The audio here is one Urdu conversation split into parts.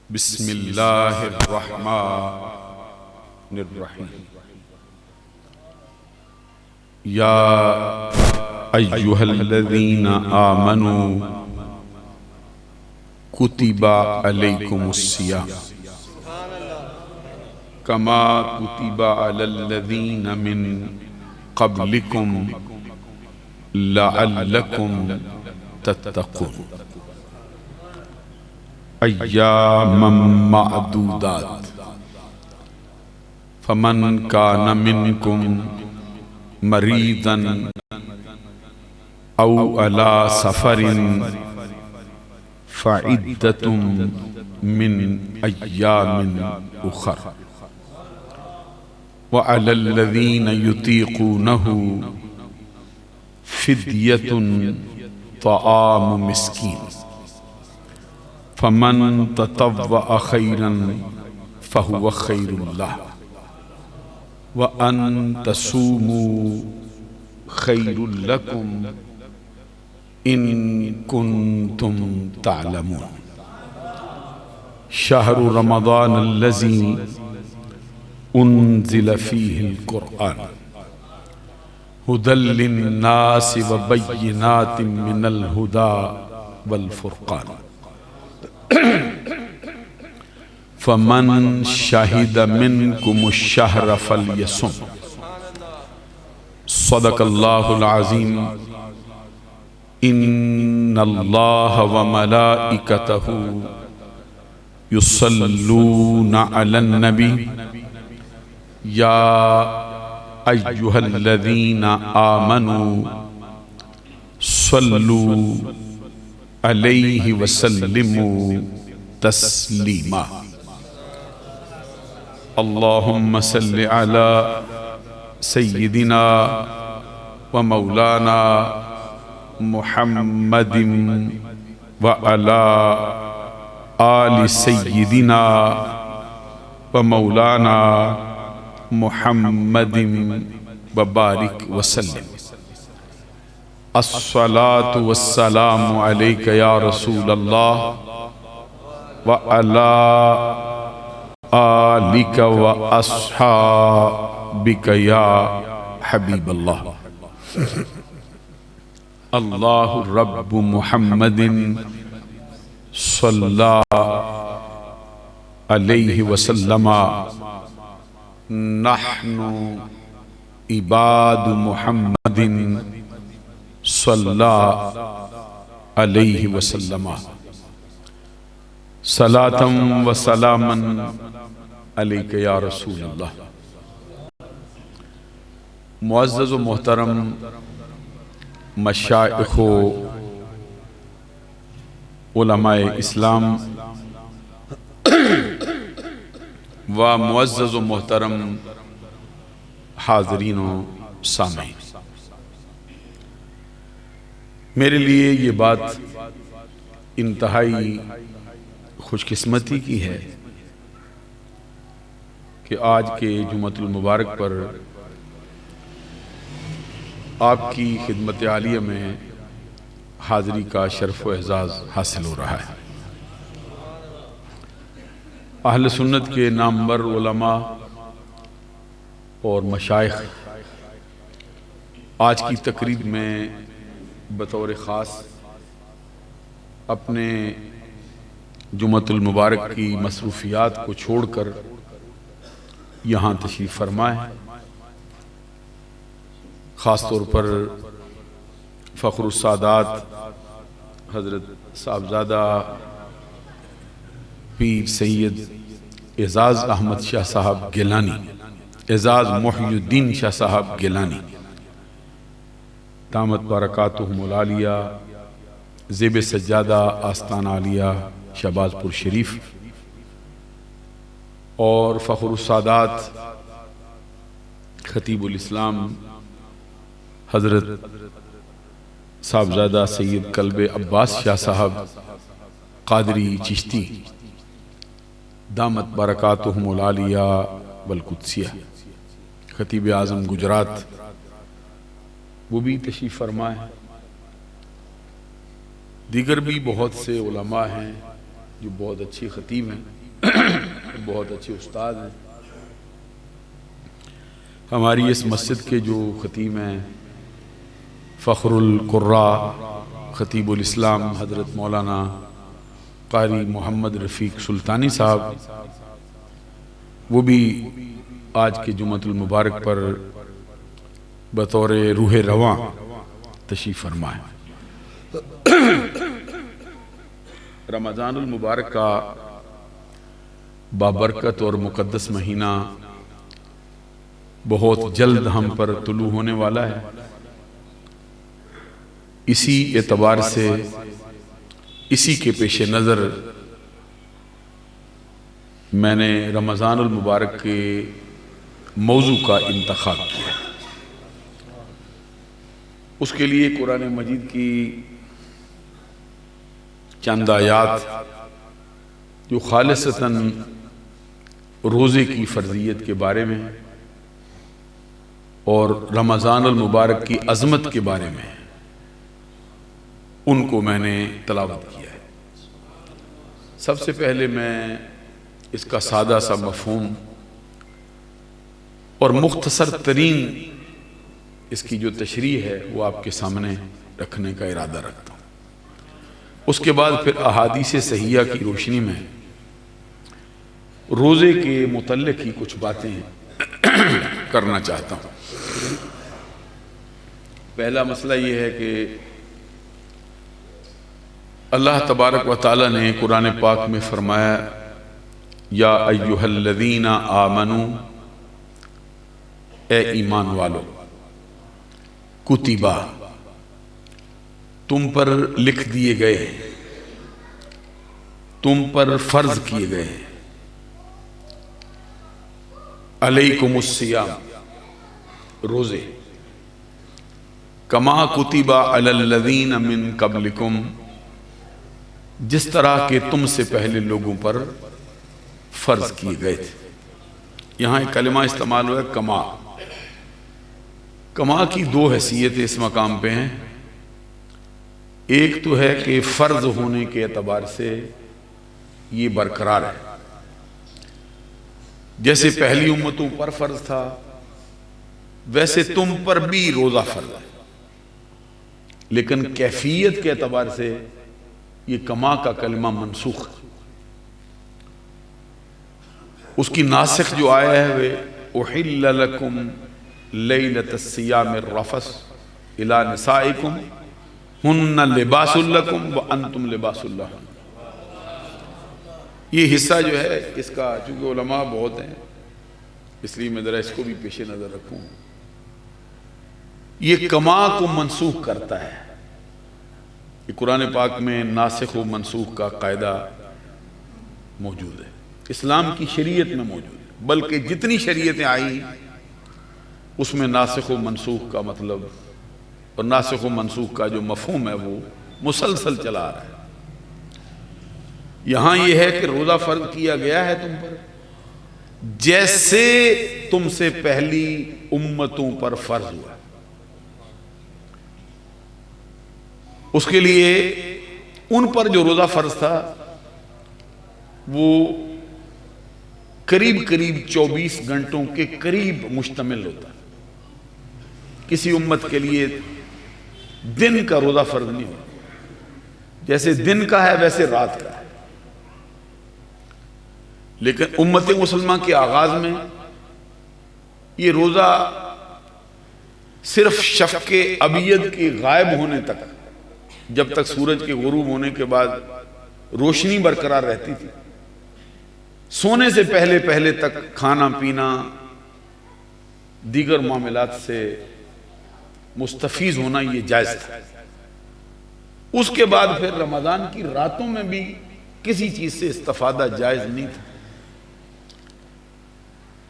بسم اللہ الرحمن الرحیم یا ایہا الذین آمنوا کتب علیکم الصیام کما کتب علی الذین من قبلکم لعلکم تتقون ایاما معدودات فمن کان منکم مریضا او علی سفر فعدۃ من ایام اخر وعلی الذین یطیقونہ فدیۃ طعام مسکین فمن تطوع خیرا فہو خیر لہ وان تصوموا خیر لکم ان کنتم تعلمون شہر رمضان الذی انزل فیہ القرآن ھدی للناس وبینات من الھدی والفرقان فمن شہد منکم الشہر فلیصم صدق اللہ العظیم ان اللہ وملائکتہ یصلون علی النبی یا ایہا الذین آمنوا صلوا علیہ وسلموا تسلیما اللہم صل علی سیدنا ومولانا محمد وعلی آل سیدنا ومولانا محمد وبارک وسلم الصلاة والسلام علیک یا رسول اللہ وعلی آلک واصحابک یا حبیب اللہ اللہ رب محمد صلی علیہ وسلم نحن عباد محمد صلی علیہ وسلم صلاۃ و سلاما علیک یا رسول اللہ معزز و محترم مشائخ و علماء اسلام و معزز و محترم حاضرین و سامعین، میرے لیے یہ بات انتہائی خوش قسمتی کی ہے کہ آج کے جمعۃ المبارک پر آپ کی خدمت عالیہ میں حاضری کا شرف و اعزاز حاصل ہو رہا ہے۔ اہل سنت کے نامور علماء اور مشائخ آج کی تقریب میں بطور خاص اپنے جمعۃ المبارک کی مصروفیات کو چھوڑ کر یہاں تشریف فرمائے، خاص طور پر فخر السادات حضرت صاحبزادہ پیر سید اعزاز احمد شاہ صاحب گیلانی، اعزاز محی الدین شاہ صاحب گیلانی دامت برکاتہم العالیہ، زیب سجادہ آستانہ عالیہ شہباز پور شریف، اور فخر السادات خطیب الاسلام حضرت صاحبزادہ سید قلب عباس شاہ صاحب قادری چشتی دامت برکاتہم العالیہ والقدسیہ، خطیب اعظم گجرات، وہ بھی تشریف فرما ہے۔ دیگر بھی بہت سے علماء ہیں جو بہت اچھی خطیب ہیں، بہت اچھے استاد ہیں، ہماری اس مسجد کے جو خطیب ہیں فخر القراء خطیب الاسلام حضرت مولانا قاری محمد رفیق سلطانی صاحب، وہ بھی آج کے جمعۃ المبارک پر بطور روح رواں تشریف فرما ہے۔ رمضان المبارک کا بابرکت اور مقدس مہینہ بہت جلد ہم پر طلوع ہونے والا ہے۔ اسی اعتبار سے اسی کے پیش نظر میں نے رمضان المبارک کے موضوع کا انتخاب کیا۔ اس کے لیے قرآن مجید کی چند آیات جو خالصتاً روزے کی فرضیت کے بارے میں اور رمضان المبارک کی عظمت کے بارے میں، ان کو میں نے تلاوت کیا ہے۔ سب سے پہلے میں اس کا سادہ سا مفہوم اور مختصر ترین اس کی جو تشریح ہے وہ آپ کے سامنے رکھنے کا ارادہ رکھتا ہوں۔ اس کے بعد پھر احادیث صحیحہ کی روشنی میں روزے کے متعلق ہی کچھ باتیں کرنا چاہتا ہوں۔ پہلا مسئلہ یہ ہے کہ اللہ تبارک و تعالی نے قرآن پاک میں فرمایا، یا ایہا الذین آمنوا، اے ایمان والو، کتبہ، تم پر لکھ دیے گئے، تم پر فرض کیے گئے، علیکم الصیام، روزے، کما کتب علی الذین من قبلکم، جس طرح کہ تم سے پہلے لوگوں پر فرض کیے گئے تھے۔ یہاں ایک کلمہ استعمال ہوا ہے کما۔ کما کی دو حیثیتیں اس مقام پہ ہیں۔ ایک تو ہے کہ فرض ہونے کے اعتبار سے یہ برقرار ہے، جیسے پہلی امتوں پر فرض تھا ویسے تم پر بھی روزہ فرض ہے، لیکن کیفیت کے اعتبار سے یہ کما کا کلمہ منسوخ ہے۔ اس کی ناسخ جو آیا ہے وہ احل لکم لیلۃ الصیام الرفث الی نسائکم ہن لباس لکم وانتم لباس لہن۔ یہ حصہ جو ہے اس کا، چونکہ علماء بہت ہیں اس لیے میں ذرا اس کو بھی پیش نظر رکھوں، یہ کما کو منسوخ کرتا ہے۔ یہ قرآن پاک میں ناسخ و منسوخ کا قاعدہ موجود ہے، اسلام کی شریعت میں موجود ہے، بلکہ جتنی شریعتیں آئی اس میں ناسخ و منسوخ کا مطلب اور ناسخ و منسوخ کا جو مفہوم ہے وہ مسلسل چلا آ رہا ہے۔ یہاں یہ ہے کہ روزہ فرض کیا گیا ہے تم پر جیسے تم سے پہلی امتوں پر فرض ہوا۔ اس کے لیے ان پر جو روزہ فرض تھا وہ قریب 24 گھنٹوں کے قریب مشتمل ہوتا، کسی امت کے لیے دن کا روزہ فرض نہیں ہوتا، جیسے دن کا ہے ویسے رات کا ہے۔ لیکن امت مسلمہ کے آغاز میں یہ روزہ صرف شفق ابید کے غائب ہونے تک، جب تک سورج کے غروب ہونے کے بعد روشنی برقرار رہتی تھی، سونے سے پہلے پہلے تک کھانا پینا دیگر معاملات سے مستفیض ہونا یہ جائز تھا۔ اس کے بعد پھر رمضان کی راتوں میں بھی کسی چیز سے استفادہ جائز نہیں تھا۔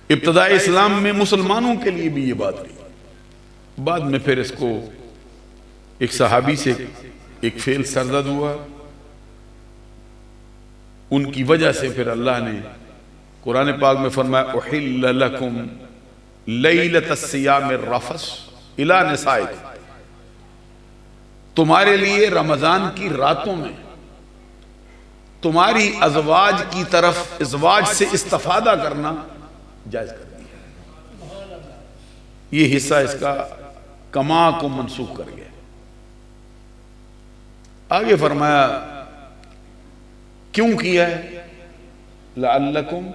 ابتدائی اسلام میں مسلمانوں کے لیے بھی یہ بات رہی، بعد میں پھر اس کو ایک صحابی سے ایک فعل سرزد ہوا، ان کی وجہ سے پھر اللہ نے قرآن پاک میں فرمایا احل لکم لیلۃ الصیام الرفث الی نسائکم، تمہارے لیے رمضان کی راتوں میں تمہاری ازواج کی طرف ازواج سے استفادہ کرنا جائز کر دیا. یہ حصہ اس کا کما کو منسوخ کر گیا. آگے فرمایا کیوں کیا ہے؟ لعلکم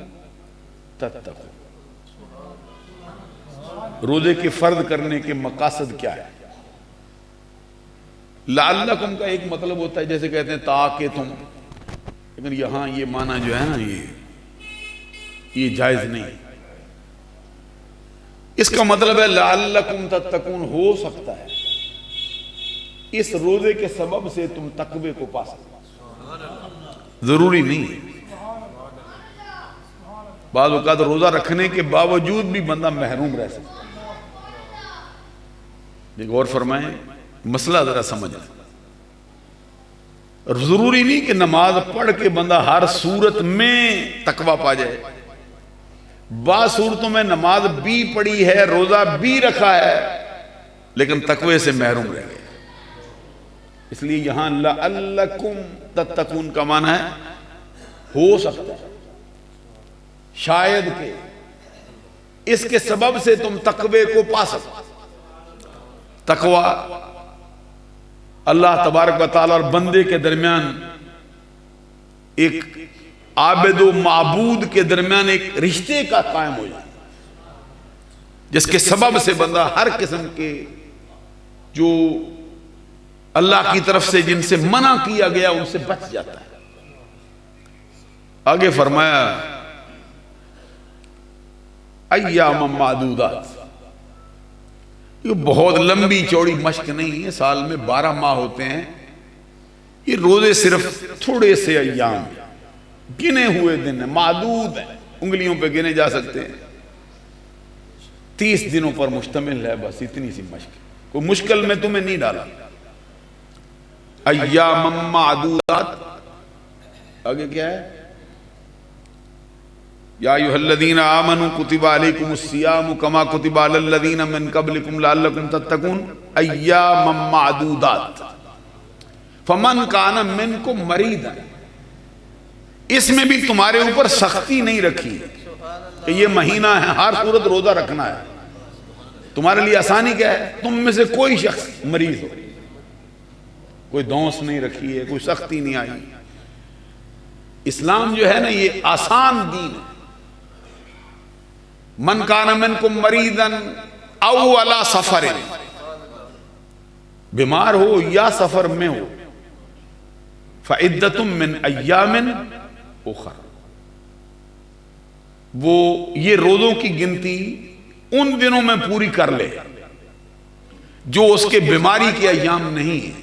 تتقون. روزے کے فرض کرنے کے مقاصد کیا ہے؟ لعلکم کا ایک مطلب ہوتا ہے جیسے کہتے ہیں تاکہ تم، لیکن یہاں یہ معنی جو ہے نا یہ جائز نہیں. اس کا مطلب ہے لعلکم تتقون، ہو سکتا ہے اس روزے کے سبب سے تم تقوی کو پا سکو. ضروری نہیں ہے. بعض اوقات روزہ رکھنے کے باوجود بھی بندہ محروم رہ سکتا ہے. ایک اور فرمائیں، مسئلہ ذرا سمجھیں. ضروری نہیں کہ نماز پڑھ کے بندہ ہر صورت میں تقوی پا جائے. بعض صورتوں میں نماز بھی پڑھی ہے، روزہ بھی رکھا ہے، لیکن تقوی سے محروم رہ گئے. اس لیے یہاں لعلکم تتقون کا معنی ہے ہو سکتا ہے، شاید کہ اس کے سبب سے تم تقوی کو پا سکو. تقوی اللہ تبارک و تعالی اور بندے کے درمیان، ایک عابد و معبود کے درمیان ایک رشتے کا قائم ہو جائے، جس کے سبب سے بندہ ہر قسم کے جو اللہ کی طرف سے جن سے منع کیا گیا ان سے بچ جاتا ہے. آگے فرمایا ایام معدودات. یہ بہت لمبی چوڑی مشق نہیں ہے، سال میں 12 ماہ ہوتے ہیں. یہ روزے صرف تھوڑے سے ایام، گنے ہوئے دن ہیں، معدود ہیں، انگلیوں پہ گنے جا سکتے ہیں. 30 دنوں پر مشتمل ہے، بس اتنی سی مشق. کوئی مشکل میں تمہیں نہیں ڈالا. ایام معدودات. آگے کیا ہے؟ یا ایھا الذین آمنوا کتب علیکم الصیام کما کتب علی الذین من قبلکم لعلکم تتقون ایام معدودات فمن کان منکم مریضا. اس میں بھی تمہارے اوپر سختی نہیں رکھی کہ یہ مہینہ ہے ہر صورت روزہ رکھنا ہے. تمہارے لیے آسانی کیا ہے؟ تم میں سے کوئی شخص مریض ہو، کوئی دھونس نہیں رکھی ہے، کوئی سختی نہیں آئی. اسلام جو ہے نا یہ آسان دین ہے. من کان منکم مریضا او علی سفر، بیمار ہو یا سفر میں ہو، فعدۃ من ایام اخر. وہ یہ روزوں کی گنتی ان دنوں میں پوری کر لے جو اس کے بیماری کے ایام نہیں ہیں،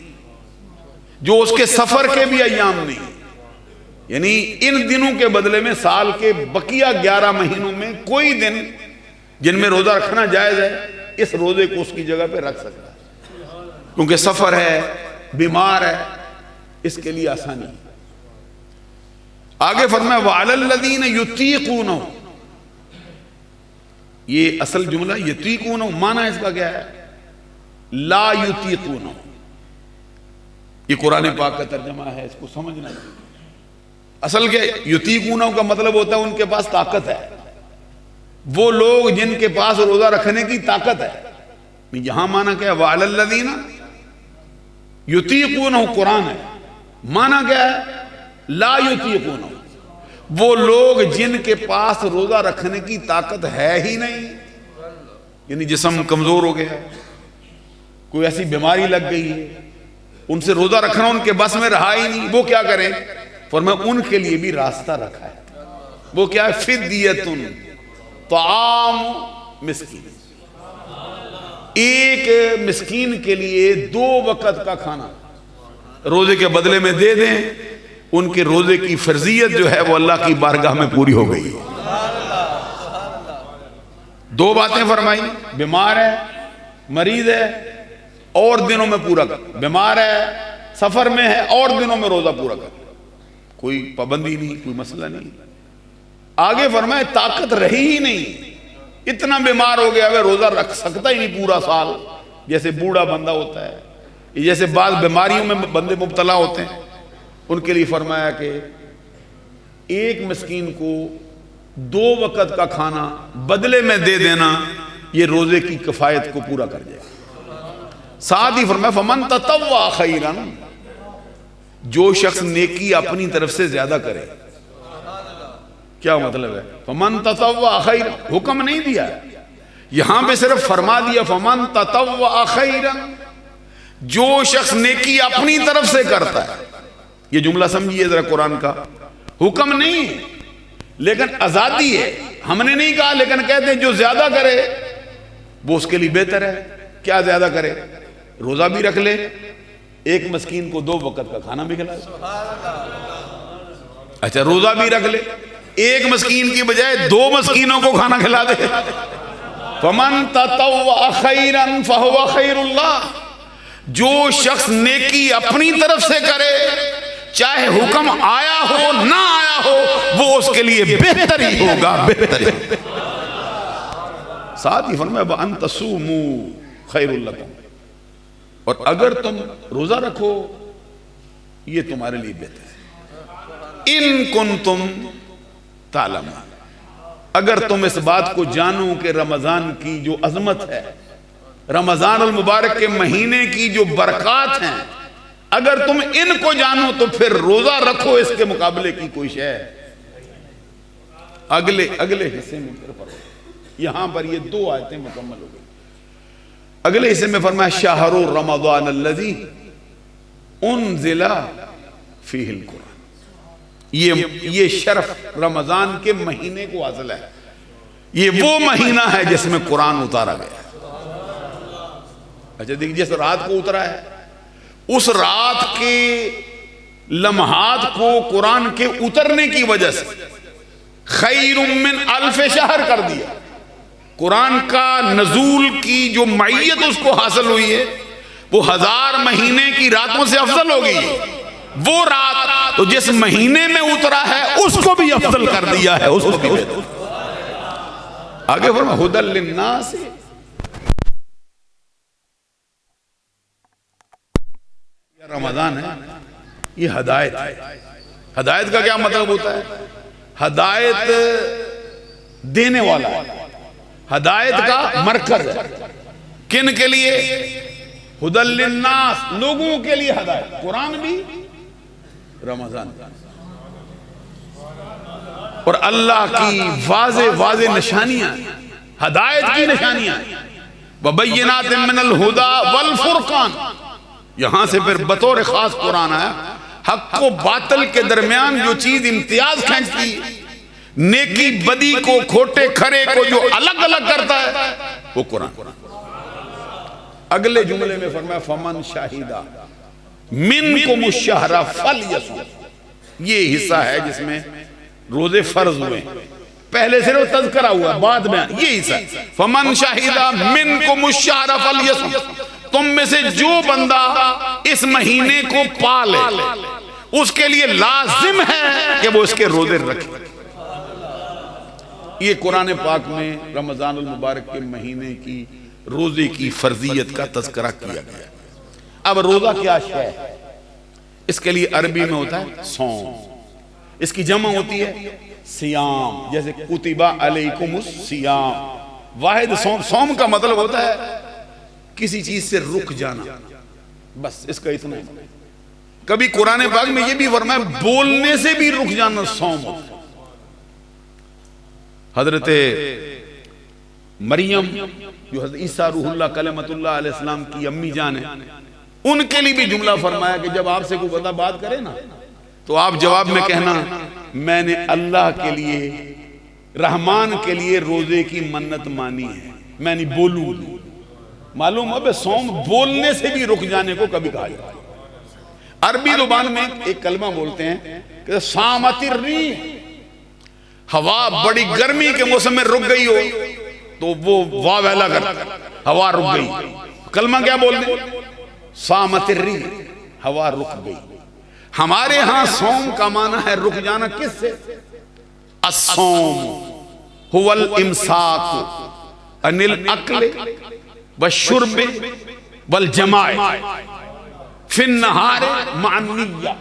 جو اس کے سفر کے بھی ایام نہیں. یعنی ان دنوں کے بدلے میں سال کے بقیہ 11 مہینوں میں کوئی دن جن میں روزہ رکھنا جائز ہے، اس روزے کو اس کی جگہ پہ رکھ سکتا ہے، کیونکہ سفر ہے، بیمار ہے، اس کے لیے آسانی. آگے فرمایا وَعَلَى الَّذِينَ يُطِيقُونَهُ. یہ اصل جملہ یطیقونہ، معنی اس کا کیا ہے؟ لا یطیقونہ. یہ قرآن پاک کا ترجمہ ہے، اس کو سمجھنا. اصل کے یطیقونہ کا مطلب ہوتا ہے ان کے پاس طاقت ہے. وہ لوگ جن کے پاس روزہ رکھنے کی طاقت ہے. یہاں معنی کیا ہے؟ وَعَلَى الَّذِينَ یطیقونہ قرآن ہے، معنی کیا ہے؟ لا یطیقونہ. وہ لوگ جن کے پاس روزہ رکھنے کی طاقت ہے ہی نہیں، یعنی جسم کمزور ہو گیا، کوئی ایسی بیماری لگ گئی ہے، ان سے روزہ رکھنا ان کے بس میں رہا ہی نہیں. وہ کیا کریں؟ فرمایا ان کے لیے بھی راستہ رکھا ہے. وہ کیا ہے؟ فدیۃ طعام مسکین. ایک مسکین کے لیے 2 وقت کا کھانا روزے کے بدلے میں دے دیں. ان کے روزے کی فرضیت جو ہے وہ اللہ کی بارگاہ میں پوری ہو گئی. 2 باتیں فرمائی، بیمار ہے، مریض ہے، اور دنوں میں پورا کر. بیمار ہے، سفر میں ہے، اور دنوں میں روزہ پورا کر. کوئی پابندی نہیں، کوئی مسئلہ نہیں. آگے فرمائے طاقت رہی ہی نہیں، اتنا بیمار ہو گیا ہے روزہ رکھ سکتا ہی نہیں پورا سال، جیسے بوڑھا بندہ ہوتا ہے، جیسے بعض بیماریوں میں بندے مبتلا ہوتے ہیں. ان کے لیے فرمایا کہ ایک مسکین کو 2 وقت کا کھانا بدلے میں دے دینا یہ روزے کی کفایت کو پورا کر جائے گا۔ ساتھ ہی فرمایا فمن تطوع خیرا، جو شخص نیکی اپنی طرف سے زیادہ کرے۔ کیا مطلب ہے؟ فمن تطوع خیرا، حکم نہیں دیا یہاں پہ، صرف فرما دیا فمن تطوع خیرا، جو شخص نیکی اپنی طرف سے کرتا ہے۔ یہ جملہ سمجھیے ذرا قرآن کا، حکم نہیں ہے لیکن آزادی ہے، ہم نے نہیں کہا لیکن کہتے ہیں جو زیادہ کرے وہ اس کے لیے بہتر ہے۔ کیا زیادہ کرے؟ روزہ بھی رکھ لے، ایک مسکین کو 2 وقت کا کھانا بھی کھلا دے۔ اچھا روزہ بھی رکھ لے، ایک مسکین کی بجائے 2 مسکینوں کو کھانا کھلا دے۔ فمن تطوع خیرا فہو خیر اللہ، جو شخص نیکی اپنی طرف سے کرے چاہے حکم آیا ہو نہ آیا ہو وہ اس کے لیے بہتر ہی ہوگا، بہتر ہی۔ ساتھ ہی فرمایا وَأَن تَصُومُوا خَيْرٌ لَكُمْ، اور اگر تم روزہ رکھو یہ تمہارے لیے بہتر ہے۔ ان کنتم تعلمون، اگر تم اس بات کو جانو کہ رمضان کی جو عظمت ہے، رمضان المبارک کے مہینے کی جو برکات ہیں، اگر تم ان کو جانو تو پھر روزہ رکھو، اس کے مقابلے کی کوئی شے اگلے حصے میں پھر پڑھو۔ یہاں پر یہ 2 آیتیں مکمل ہو گئی۔ اگلے حصے میں فرمایا شہر رمضان الذی انزل فیہ القرآن، یہ شرف رمضان کے مہینے کو حاصل ہے، یہ وہ مہینہ ہے جس میں قرآن اتارا گیا۔ اچھا دیکھیں، جس رات کو اترا ہے اس رات کے لمحات کو قرآن کے اترنے کی وجہ سے خیر من الف شہر کر دیا۔ قرآن کا نزول کی جو معیت اس کو حاصل ہوئی ہے وہ 1000 مہینے کی راتوں سے افضل ہو گئی۔ وہ رات تو جس مہینے میں اترا ہے اس کو بھی افضل کر دیا ہے، اس کو بھی آگے فرمایا ھدی للناس، رمضان ہے یہ ہدایت ہے۔ ہدایت کا کیا مطلب ہوتا ہے؟ ہدایت دینے والا ہے، ہدایت کا مرکز ہے۔ کن کے لیے؟ ھدی للناس، لوگوں کے لیے ہدایت، قرآن بھی رمضان، اور اللہ کی واضح نشانیاں، ہدایت کی نشانیاں، وبینات من الہدی والفرقان۔ یہاں سے پھر بطور خاص قرآن آیا، حق و باطل کے درمیان جو چیز امتیاز کھینچتی، نیکی بدی کو، کھوٹے کھرے کو جو الگ الگ کرتا ہے وہ قرآن۔ اگلے جملے میں فرمایا فمن شاہدہ منکم الشہر فلیصم، یہ حصہ ہے جس میں روزے فرض ہوئے، پہلے صرف تذکرہ ہوا بعد میں یہ حصہ فمن شاہدہ منکم الشہر فلیصم، تم میں سے جو بندہ اس مہینے کو پالے اس کے لیے لازم ہے کہ وہ اس کے روزے رکھے۔ یہ قرآن پاک میں رمضان المبارک کے مہینے کی روزے کی فرضیت کا تذکرہ کیا گیا۔ اب روزہ کیا شے ہے؟ اس کے لیے عربی میں ہوتا ہے صوم، اس کی جمع ہوتی ہے سیام، جیسے کتب علیکم السیام، واحد صوم۔ صوم کا مطلب ہوتا ہے کسی چیز سے رک جانا، بس اس کا اتنا ہے۔ کبھی قرآن پاک میں یہ بھی فرمایا بولنے سے بھی رک جانا صوم ہوتا ہے۔ حضرت مریم جو حضرت عیسیٰ روح اللہ کلمۃ اللہ علیہ السلام کی امی جان ہے، ان کے لیے بھی جملہ فرمایا کہ جب آپ سے کوئی بندہ بات کرے نا تو آپ جواب میں کہنا میں نے اللہ کے لیے، رحمان کے لیے روزے کی منت مانی ہے، میں نہیں بولوں۔ معلوم اب صوم بولنے سے بھی رک جانے کو کبھی کہا جاتا ہے۔ عربی زبان میں ایک کلمہ بولتے ہیں کہ صامت الریح، ہوا بڑی گرمی کے موسم میں رک گئی ہو تو وہ واو ویلا کر ہوا رک گئی، کلمہ کیا بولتے ہیں؟ صامت الریح، ہوا رک گئی۔ ہمارے ہاں صوم کا معنی ہے رک جانا، کس سے؟ الصوم هو الامساک عن الاکل والشرب والجماع فی النہار مع النیہ،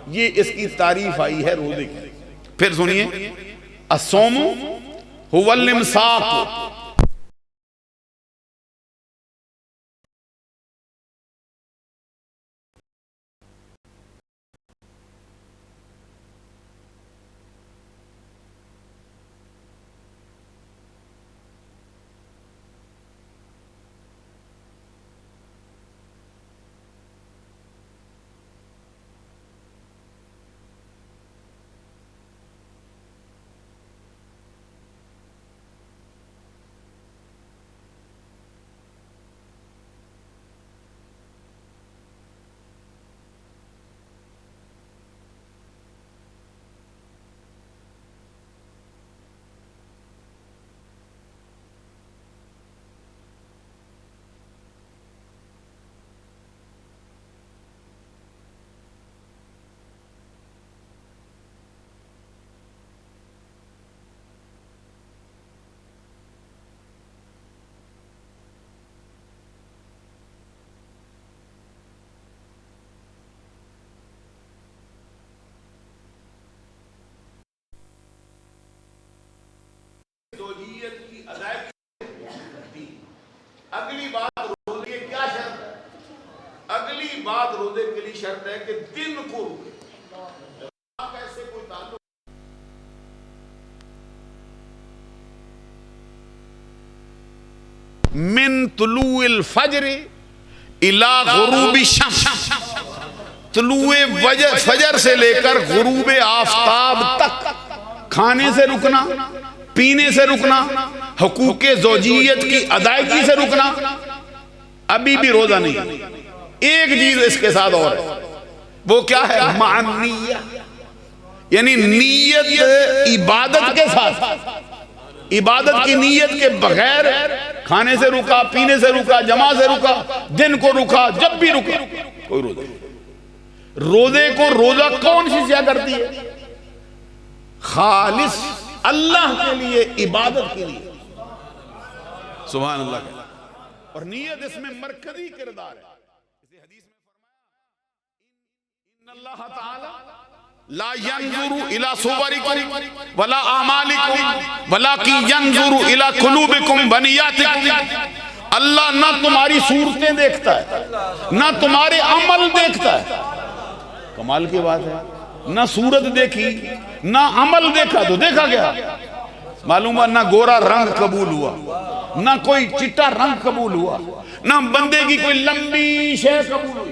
یہ اس کی تعریف آئی ہے روزے کی۔ پھر سنیے، الصوم هو الامساک، اگلی بات روزے کی کیا شرط ہے؟ اگلی بات روزے کے لیے شرط ہے کہ دن کو روکے. آپ ایسے کوئی تعلق من طلوع الفجر الى غروب الشمس، طلوع فجر سے لے کر غروب آفتاب تک کھانے سے رکنا، پینے سے رکنا، حقوق زوجیت کی ادائیگی سے رکنا، ابھی بھی روزہ نہیں. ایک چیز اس کے ساتھ اور ہے، وہ کیا ہے؟ مع النیہ، یعنی نیت عبادت کے ساتھ، عبادت کی نیت کے بغیر کھانے سے رکا، پینے سے رکا، جماع سے رکا، دن کو رکا، جب بھی رکا، کوئی روزہ نہیں. روزے کو روزہ کون سی چیز کرتی ہے؟ خالص اللہ کے لیے، عبادت کے لیے. سبحان اللہ کا. اور نیت اس میں مرکزی کردار ہے. اسی حدیث میں فرمایا ان اللہ تعالی لا ينظر الى صوركم ولا اعمالكم ولكن ينظر الى قلوبكم ونياتكم. اللہ نہ تمہاری صورتیں دیکھتا ہے، نہ تمہارے عمل دیکھتا ہے. کمال کی بات ہے، نہ صورت دیکھی نہ عمل دیکھا تو دیکھا گیا. معلوم ہے نہ گورا رنگ قبول ہوا، نہ کوئی چٹا رنگ قبول ہوا، نہ بندے کی کوئی لمبی شے قبول ہوئی،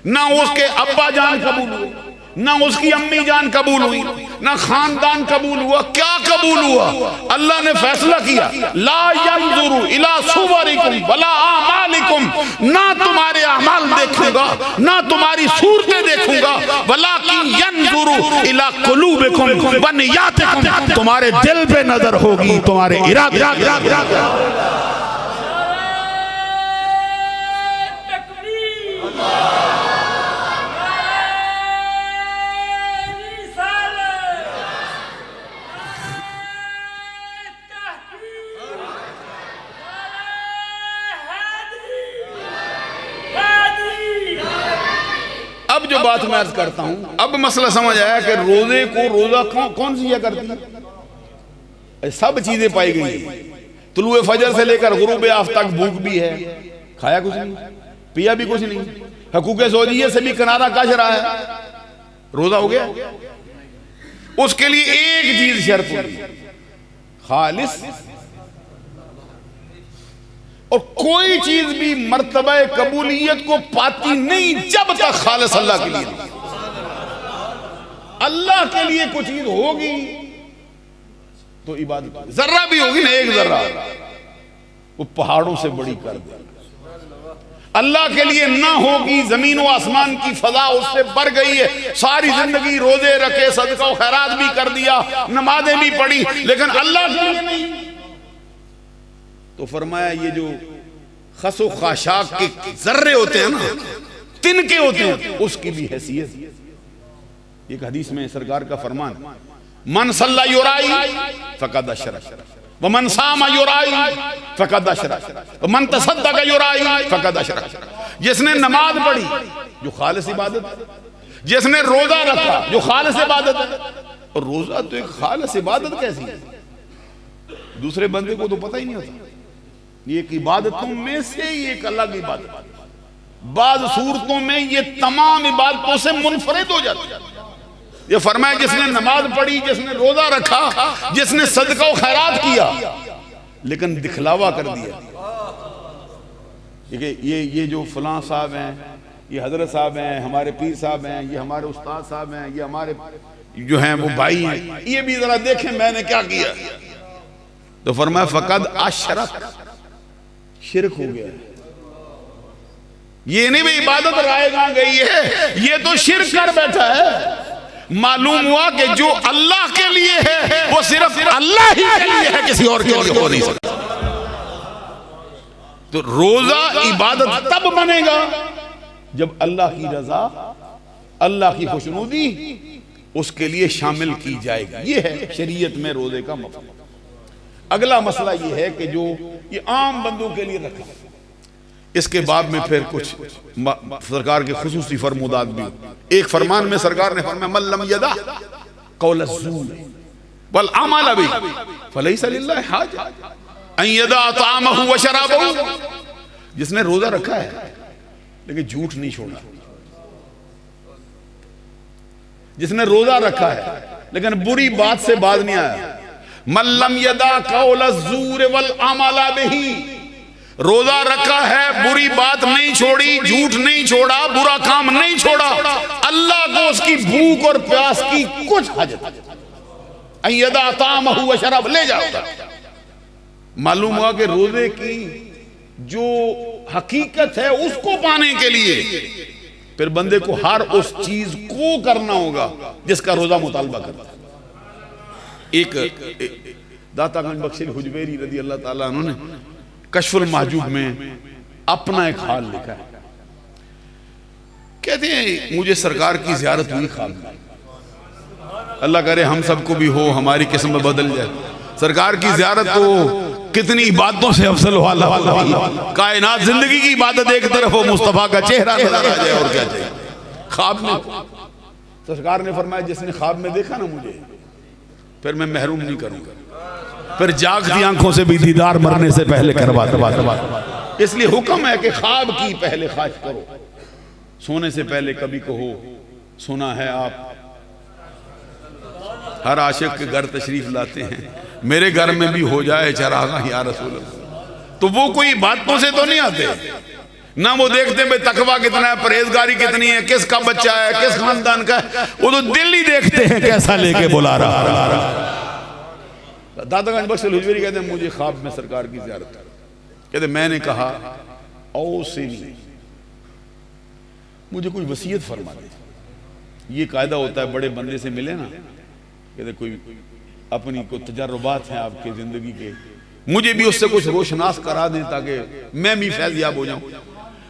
نہ اس کے ابا جان قبول ہوئے، نہ اس کی امی جان قبول ہوئی، نہ خاندان قبول ہوا. کیا قبول ہوا؟ اللہ نے فیصلہ کیا لا ينظر الى صوركم ولا اعمالكم، نہ تمہارے اعمال دیکھوں گا نہ تمہاری صورتیں دیکھوں گا، ولكن ينظر الى قلوبكم ونياتكم، تمہارے دل پہ نظر ہوگی، تمہارے ارادے. اب جو بات میں عرض کرتا ہوں، اب مسئلہ سمجھ آیا کہ روزے کو روزہ کون سی چیز کرتی ہے؟ سب چیزیں پائی گئی ہیں. طلوع فجر سے لے کر غروب آفتاب تک بھوک بھی ہے، کھایا کچھ نہیں، پیا بھی کچھ نہیں، حقوق زوجیت سے بھی کنارہ کش رہا ہے، روزہ ہو گیا. اس کے لیے ایک چیز شرط ہوگی، خالص. اور کوئی چیز بھی مرتبہ قبولیت کو پاتی نہیں جب تک خالص اللہ کے لیے. اللہ کے لیے کچھ چیز ہوگی تو عبادت، ذرہ بھی ہوگی نا، ایک ذرہ وہ پہاڑوں سے بڑی کر دے. اللہ کے لیے نہ ہوگی، زمین و آسمان کی فضا اس سے بڑھ گئی ہے. ساری زندگی روزے رکھے، صدقہ و خیرات بھی کر دیا، نمازیں بھی پڑھی، لیکن اللہ کے لیے نہیں. تو فرمایا یہ جو خس و خاشاک کے ذرے ہوتے ہیں نا، تنکے ہوتے ہیں، اس کی بھی حیثیت. ایک حدیث میں سرکار کا فرمان، من صلی یرائی فقد اشرک ومن صام یرائی فقد اشرک ومن تصدق یرائی فقد اشرک. جس نے نماز پڑھی جو خالص عبادت ہے، جس نے روزہ رکھا جو خالص عبادت ہے، اور روزہ تو ایک خالص عبادت کیسی ہے، دوسرے بندے کو تو پتہ ہی نہیں ہوتا، یہ ایک عبادتوں میں سے یہ ایک الگ عبادت، بعض صورتوں میں یہ تمام عبادتوں سے منفرد ہو جاتا ہے۔ یہ فرمایا جس نے نماز پڑھی، جس نے روزہ رکھا، جس نے صدقہ و خیرات کیا لیکن دکھلاوا کر دیا، یہ جو فلاں صاحب ہیں، یہ حضرت صاحب ہیں، ہمارے پیر صاحب ہیں، یہ ہمارے استاد صاحب ہیں، یہ ہمارے جو ہیں وہ بھائی ہیں، یہ بھی ذرا دیکھیں میں نے کیا کیا، تو فرمایا فقد اشرک، شرک ہو گیا۔ یہ نہیں بھی عبادت رائے گاں گئی ہے، یہ تو شرک کر بیٹھا ہے۔ معلوم ہوا کہ جو اللہ کے لیے ہے وہ صرف اللہ ہی کے لیے ہے، کسی اور کے لیے ہو نہیں سکتا۔ تو روزہ عبادت تب بنے گا جب اللہ کی رضا، اللہ کی خوشنودی اس کے لیے شامل کی جائے گی۔ یہ ہے شریعت میں روزے کا مفہوم۔ اگلا مسئلہ یہ ہے کہ جو یہ عام بندوں کے لیے رکھا، اس کے بعد میں پھر کچھ سرکار کے خصوصی فرمودات بھی۔ ایک فرمان میں سرکار نے فرمایا من لم یدع قول الزور والعمل به فلیس للہ حاجہ ان یدع طعامہ وشرابہ، جس نے روزہ رکھا ہے لیکن جھوٹ نہیں چھوڑا، جس نے روزہ رکھا ہے لیکن بری بات سے باز نہیں آیا، من لم یدع قول الزور والعمل به، روزہ رکھا ہے بری بات نہیں چھوڑی، جھوٹ نہیں چھوڑا، برا کام نہیں چھوڑا، اللہ کو اس کی بھوک اور پیاس کی کچھ حاجت ان یدع طعامہ وشرابہ، لے جاؤ۔ معلوم ہوا کہ روزے کی جو حقیقت ہے اس کو پانے کے لیے پھر بندے کو ہر اس چیز کو کرنا ہوگا جس کا روزہ مطالبہ کرتا ہے۔ ایک داتا گنج بخش حجویری رضی اللہ تعالیٰ عنہ نے کشف المحجوب میں اپنا ایک حال لکھا ہے، کہتے ہیں مجھے سرکار کی زیارت ہوئی خواب میں، اللہ کرے ہم سب کو بھی ہو، ہماری قسم میں بدل جائے۔ سرکار کی زیارت تو کتنی عبادتوں سے افضل ہوا، کائنات زندگی کی عبادت ایک طرف ہو، مصطفیٰ کا چہرہ نظر آ جائے، اور کیا چاہیے۔ خواب میں سرکار نے فرمایا جس نے خواب میں دیکھا نا مجھے پھر میں محروم نہیں کروں گا، پھر جاگتی آنکھوں سے بھی دیدار مرنے سے پہلے کروا دوں۔ اس لیے حکم ہے کہ خواب کی پہلے خواہش کرو، سونے سے پہلے کبھی کہو سنا ہے آپ ہر عاشق کے گھر تشریف لاتے ہیں، میرے گھر میں بھی ہو جائے چراغاں یا رسول اللہ۔ تو وہ کوئی باتوں سے تو نہیں آتے، نہ وہ دیکھتے ہیں تقویٰ کتنا ہے، پرہیزگاری کتنی ہے، کس کا بچہ ہے، کس خاندان کا ہے، وہ تو دل ہی دیکھتے ہیں کیسا لے کے بلا رہا۔ داتا گنج بخش حجویری کہتے ہیں مجھے خواب میں سرکار کی زیارت، کہتے ہیں میں نے کہا اوصنی، مجھے کوئی وصیت فرما دے۔ یہ قاعدہ ہوتا ہے بڑے بندے سے ملے نا، کہتے کوئی اپنی کوئی تجربات ہیں آپ کی زندگی کے، مجھے بھی اس سے کچھ روشناس کرا دیں تاکہ میں بھی فیض یاب ہو جاؤں۔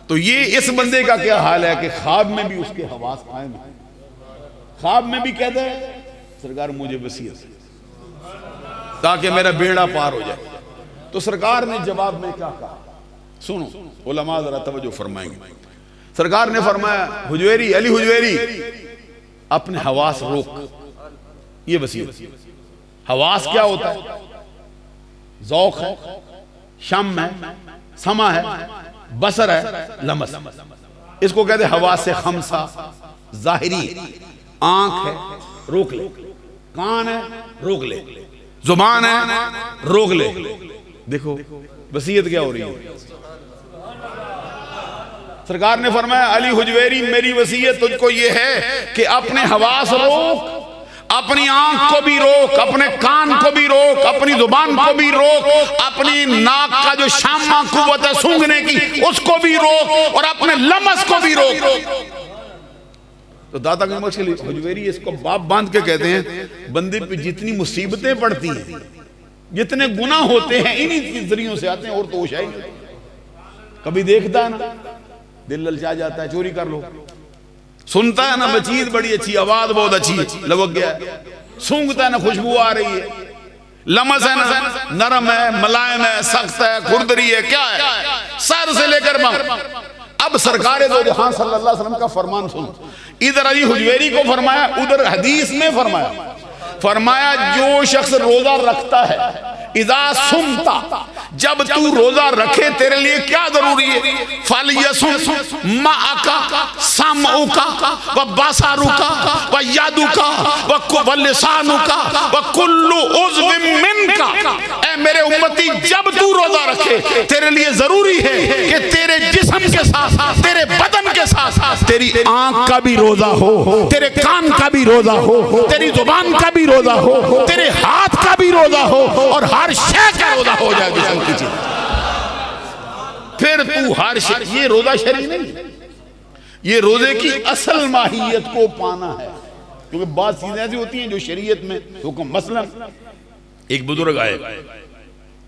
تو یہ اس بندے کا کیا حال ہے کہ خواب میں بھی اس کے حواس قائم ہیں، خواب میں بھی کہتا ہے سرکار مجھے وصیت تاکہ میرا بیڑا پار ہو جائے۔ تو سرکار نے جواب میں کیا کہا سنو، علماء ذرا توجہ فرمائیں گے۔ سرکار نے فرمایا حجویری، علی حجویری اپنے حواس روک، یہ وصیت۔ حواس کیا ہوتا ہے؟ ذوق ہے، شم ہے، سمع ہے، بصر ہے، لمس، اس کو کہتے ہیں حواس خمسہ ظاہری۔ آنکھ ہے روک لے، کان ہے روک لے، زبان ہے روک لے۔ دیکھو وصیت کیا ہو رہی ہے، سرکار نے فرمایا علی حجویری میری وصیت تجھ کو یہ ہے کہ اپنے حواس روک، اپنی آنکھ کو بھی روک، اپنے کان کو بھی روک، اپنی زبان کو بھی روک، اپنی ناک کا جو شامہ قوت ہے سونگھنے کی اس کو بھی روک، اور اپنے لمس کو بھی روک۔ تو داتا گنج بخش حجویری اس کو باپ باندھ کے کہتے ہیں بندے پہ جتنی مصیبتیں پڑتی ہیں، جتنے گناہ ہوتے ہیں انہی ذریعوں سے آتے ہیں، اور تو ہوش ہے نہیں۔ کبھی دیکھتا ہے نا دل للچا جاتا ہے چوری کر لو، سنتا ہے نا بچیت بڑی اچھی، آواز بہت اچھی لوگ گیا ہے، سونگتا ہے نا خوشبو آ رہی ہے، لمس ہے نا نرم ہے، ملائم ہے، سخت ہے، کھردری ہے، کیا ہے، سر سے لے کر پاؤں۔ اب سرکار دو جہاں صلی اللہ علیہ وسلم کا فرمان سنو، ادھر علی حجویری کو فرمایا، ادھر حدیث میں فرمایا فرمایا جو شخص روزہ رکھتا ہے، اذا سمتا، جب تو روزہ رکھے تیرے لیے کیا ضروری ہے؟ فَلْيَسُمْ مَعَكَ سَمْعُكَ وَبَصَرُكَ وَيَدُكَ وَلِسَانُكَ وَكُلُّ عُضْوٍ مِّنْكَ۔ اے میرے امتی، جب تو روزہ رکھے تیرے لیے ضروری ہے کہ تیرے جسم کے ساتھ، تیرے بدن کے ساتھ تیری آنکھ کا بھی روزہ ہو، تیرے کان کا بھی روزہ ہو، تیری زبان کا بھی روزہ ہو، تیرے ہاتھ کا بھی روزہ ہو، اور ہر شے کا روزہ ہو جائے جسم کی چیز۔ پھر تو ہر شے، یہ روزہ شرعی نہیں، یہ روزے کی اصل ماہیت کو پانا ہے، کیونکہ بعض چیزیں ایسی ہوتی ہیں جو شریعت میں حکم۔ مثلا ایک بزرگ آئے،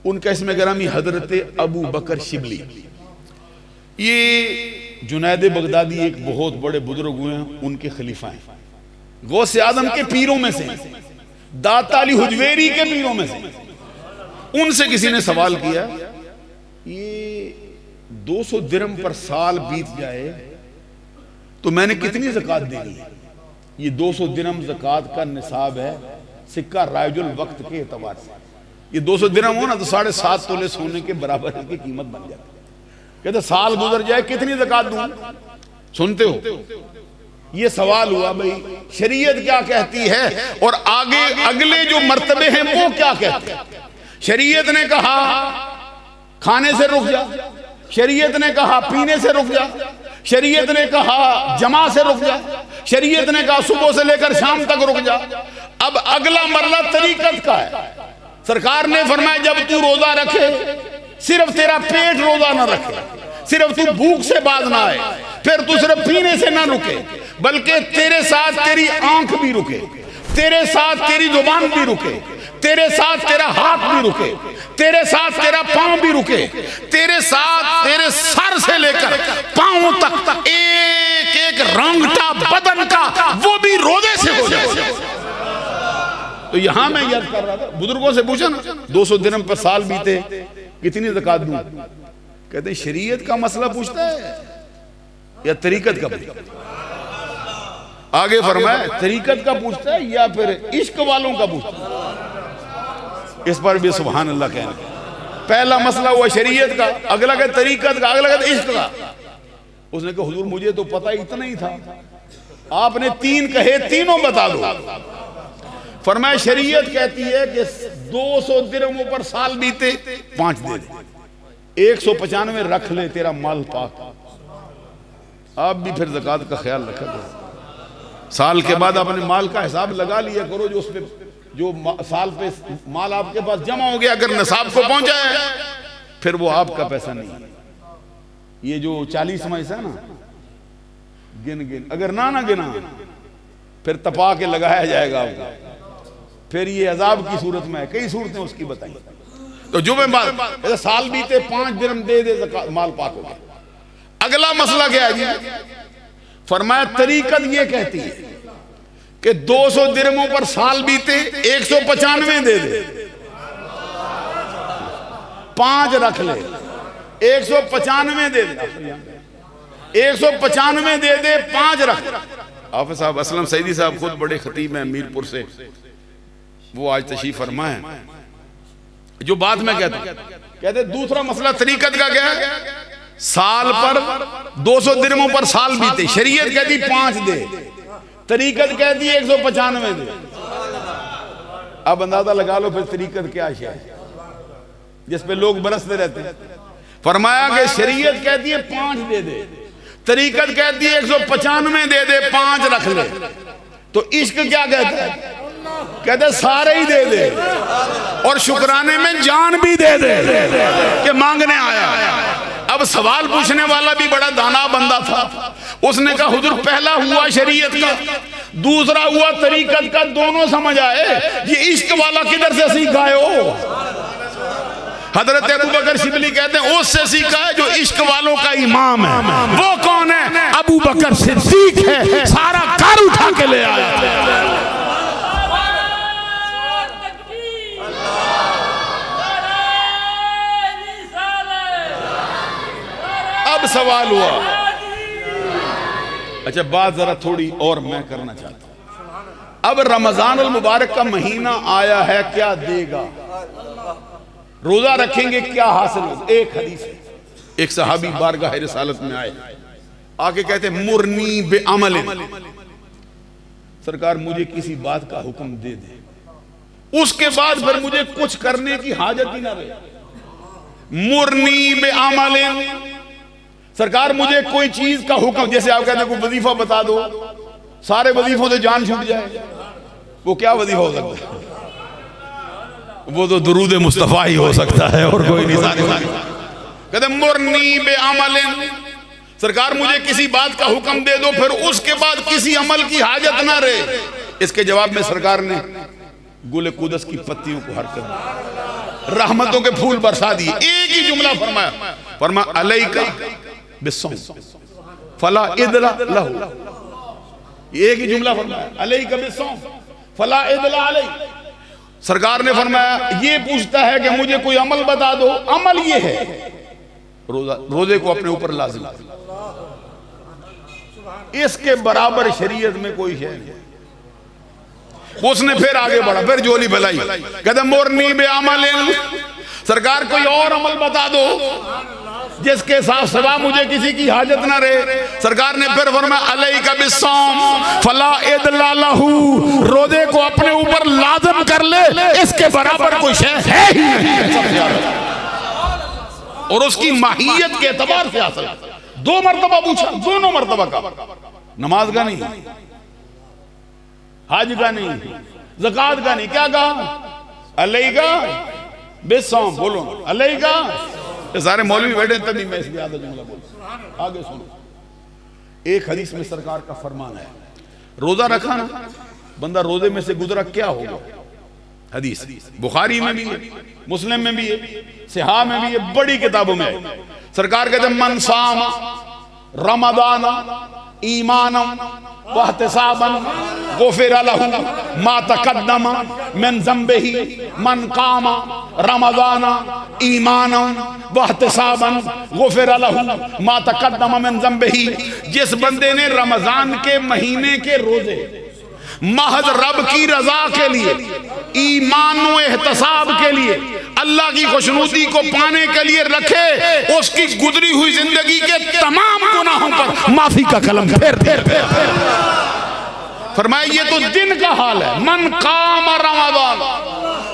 ان کا اسم گرامی حضرت ابو بکر شبلی، یہ جنید بغدادی ایک بہت بڑے بزرگ ہوئے ہیں، ان کے خلیفہ ہیں، غوث اعظم کے پیروں میں سے، داتا علی حجویری کے پیروں میں سے۔ ان سے کسی نے سوال کیا، یہ 200 درہم پر سال بیت جائے تو میں نے کتنی زکوٰۃ دینی ہے؟ یہ 200 درہم زکوٰۃ کا نصاب ہے سکہ رائج الوقت کے اعتبار سے۔ یہ 200 درہم ہو نا تو 7.5 تولے سونے کے برابر کی قیمت بن جاتی ہے۔ کہتے سال گزر جائے کتنی زکوٰۃ دوں؟ سنتے ہو؟ یہ سوال ہوا بھئی شریعت کیا کہتی ہے اور آگے اگلے جو مرتبے ہیں وہ کیا کہتے ہیں؟ شریعت نے کہا کھانے سے رک جا، شریعت نے کہا پینے سے رک جا، شریعت نے کہا جمع سے رک جا، شریعت نے کہا صبح سے لے کر شام تک رک جا۔ اب اگلا مرحلہ طریقت کا ہے۔ سرکار نے فرمایا جب تو روزہ رکھے، صرف تیرا پیٹ روزہ نہ رکھے، صرف تو بھوک سے باز نہ آئے، پھر تو صرف پینے سے نہ رکے، بلکہ تیرے ساتھ تیری آنکھ بھی رکے، تیرے ساتھ تیری زبان بھی رکے، تیرے ساتھ تیرا ہاتھ بھی رکے، تیرے ساتھ تیرا پاؤں بھی رکے، تیرے ساتھ تیرے سر سے لے کر پاؤں تک ایک ایک رانگٹا بدن کا وہ بھی روزے سے ہو جائے۔ تو یہاں میں یاد کر رہا تھا، بزرگوں سے پوچھا نا 200 درہم پر سال بیتے کتنی زکوٰۃ دوں؟ کہتے ہیں شریعت کا مسئلہ پوچھتا ہے یا طریقت کا پوچھتا ہے؟ آگے فرمایا طریقت کا پوچھتا ہے یا پھر عشق والوں کا پوچھتا ہے؟ اس پر بھی سبحان اللہ کہنا۔ پہلا مسئلہ ہوا شریعت کا، اگلا کہ طریقت کا، اگلا کہ عشق کا۔ اس نے کہا حضور مجھے تو پتہ اتنا ہی تھا، آپ نے 3 کہے، تینوں بتا دو۔ فرمایا شریعت کہتی ہے کہ 200 درہموں پر سال بیتے 5 دے دے، 195 رکھ لے، تیرا مال پاک۔ آپ بھی پھر زکوٰۃ کا خیال رکھا کرو، سال کے بعد اپنے مال کا حساب لگا لیا کرو، جو اس پہ جو سال پہ مال آپ کے پاس جمع ہو گیا اگر نصاب کو پہنچا ہے پھر وہ آپ کا پیسہ نہیں۔ یہ جو 40واں حصہ ہے نا، گن اگر نہ گنا پھر تپا کے لگایا جائے گا آپ کو، پھر یہ عذاب کی صورت میں ہے، کئی صورتیں اس کی بتائیں۔ تو جو میں بات سال بیتے 5 درہم دے دے مال پاک ہو گیا۔ اگلا مسئلہ کیا ہے جی؟ فرمایا طریقت یہ کہتی ہے کہ 200 درہموں پر سال بیتے 195 دے دے، 5 رکھ لے، 195 دے دے، 195 دے دے، 5 رکھ لے۔ حافظ صاحب اسلم سعیدی صاحب خود بڑے خطیب ہیں میرپور سے، وہ آج تشریف فرما ہے۔ جو بات میں کہتا ہوں، کہتے دوسرا مسئلہ طریقت کا کیا ہے؟ سال پر 200 درہموں پر سال بیتے، شریعت کہتی 5 دے، طریقت کہتی 195 دے۔ اب اندازہ لگا لو پھر طریقت کیا ہے جس پہ لوگ برستے رہتے ہیں۔ فرمایا کہ شریعت کہتی ہے 5 دے دے، طریقت کہتی ہے 195 دے دے، 5 رکھ لے۔ تو عشق کیا کہتا ہے؟ کہتے سارے ہی دے دے اور شکرانے میں جان بھی دے دے کہ مانگنے آیا۔ اب سوال پوچھنے والا بھی بڑا دانا بندہ تھا، اس نے کہا حضور پہلا ہوا شریعت کا، دوسرا ہوا طریقت کا، دونوں سمجھ آئے، یہ عشق والا کدھر سے سیکھا ہے ہو؟ حضرت ابو بکر شبلی کہتے ہیں اس سے سیکھا ہے جو عشق والوں کا امام ہے۔ وہ کون ہے؟ ابو بکر صدیق ہے، سارا کار اٹھا کے لے آیا۔ اب سوال ہوا، اچھا بات ذرا تھوڑی اور میں کرنا چاہتا ہوں۔ اب رمضان المبارک کا مہینہ آیا ہے، کیا دے گا؟ روزہ رکھیں گے کیا حاصل ہوگا؟ ایک حدیث ہے، ایک صحابی بارگاہ رسالت میں آئے، آگے کہتے ہیں مرنی بے عمل، سرکار مجھے کسی بات کا حکم دے دے، اس کے بعد پھر مجھے کچھ کرنے کی حاجت ہی نہ رہے۔ مرنی بے عمل، سرکار مجھے کوئی چیز کا حکم، جیسے آپ کہتے ہیں کوئی وظیفہ بتا دو، سارے وظیفوں سے جان چھوٹ جائے، وہ کیا وظیفہ ہو سکتا ہے؟ وہ تو درود مصطفیٰ ہی ہو سکتا ہے اور کوئی نہیں۔ کہتے ہیں مرنی بے عمل، سرکار مجھے کسی بات کا حکم دے دو پھر اس کے بعد کسی عمل کی حاجت نہ رہے۔ اس کے جواب میں سرکار نے گل قدس کی پتیوں کو حرکت دی، رحمتوں کے پھول برسا دیے، ایک ہی جملہ فرمایا، فرمایا علیکا بالصوم فلا ادلا لہ، ایک ہی جملہ فرمایا علیکا بالصوم فلا ادلا علیہ۔ سرکار نے فرمایا یہ پوچھتا ہے کہ مجھے کوئی عمل بتا دو، عمل یہ ہے روزے کو اپنے اوپر لازم، اس کے برابر شریعت میں کوئی ہے نہیں۔ اس نے پھر آگے بڑھا، پھر جولی بھلائی، کہتے مورنی بے عمل، سرکار کوئی اور عمل بتا دو جس کے ساتھ سوا مجھے کسی کی حاجت نہ رہے۔ سرکار نے پھر فرمایا علیک بالصوم فلا ادلا لہ، روزے کو اپنے اوپر لازم کر لے، اس کے برابر کوئی شے ہے ہی نہیں، اور اس کی ماہیت کے اعتبار سے حاصل۔ دو مرتبہ پوچھا، دونوں مرتبہ کا، نماز کا نہیں، حج کا نہیں، زکوٰۃ کا نہیں، کیا کہا؟ علیک بالصوم، بولو علیک۔ یہ سارے مولوی بیٹھے تبھی میں اس لیے آدھا جملہ بولتا، آگے سنو۔ ایک حدیث میں سرکار کا فرمان ہے، روزہ رکھا نا بندہ روزے میں سے گزرا کیا ہوگا؟ حدیث بخاری میں بھی ہے، مسلم میں بھی ہے، صحاح میں بھی ہے، بڑی کتابوں میں ہے۔ سرکار کہتے ہیں من صام رمضان ایمانا واحتسابا غفر لہ ما تقدم من ذنبہ، من قام رمضان ایمانا واحتسابا غفر لہ ما تقدم من ذنبہ، جس بندے نے رمضان کے مہینے کے روزے محض رب کی رضا کے لیے، ایمان و احتساب کے لیے، اللہ کی خوشنودی کو پانے کے لیے رکھے، اس کی گزری ہوئی زندگی کے تمام گناہوں پر معافی کا کلم پھیر دے۔ فرمایا یہ تو دن کا حال ہے، من قام رمضان،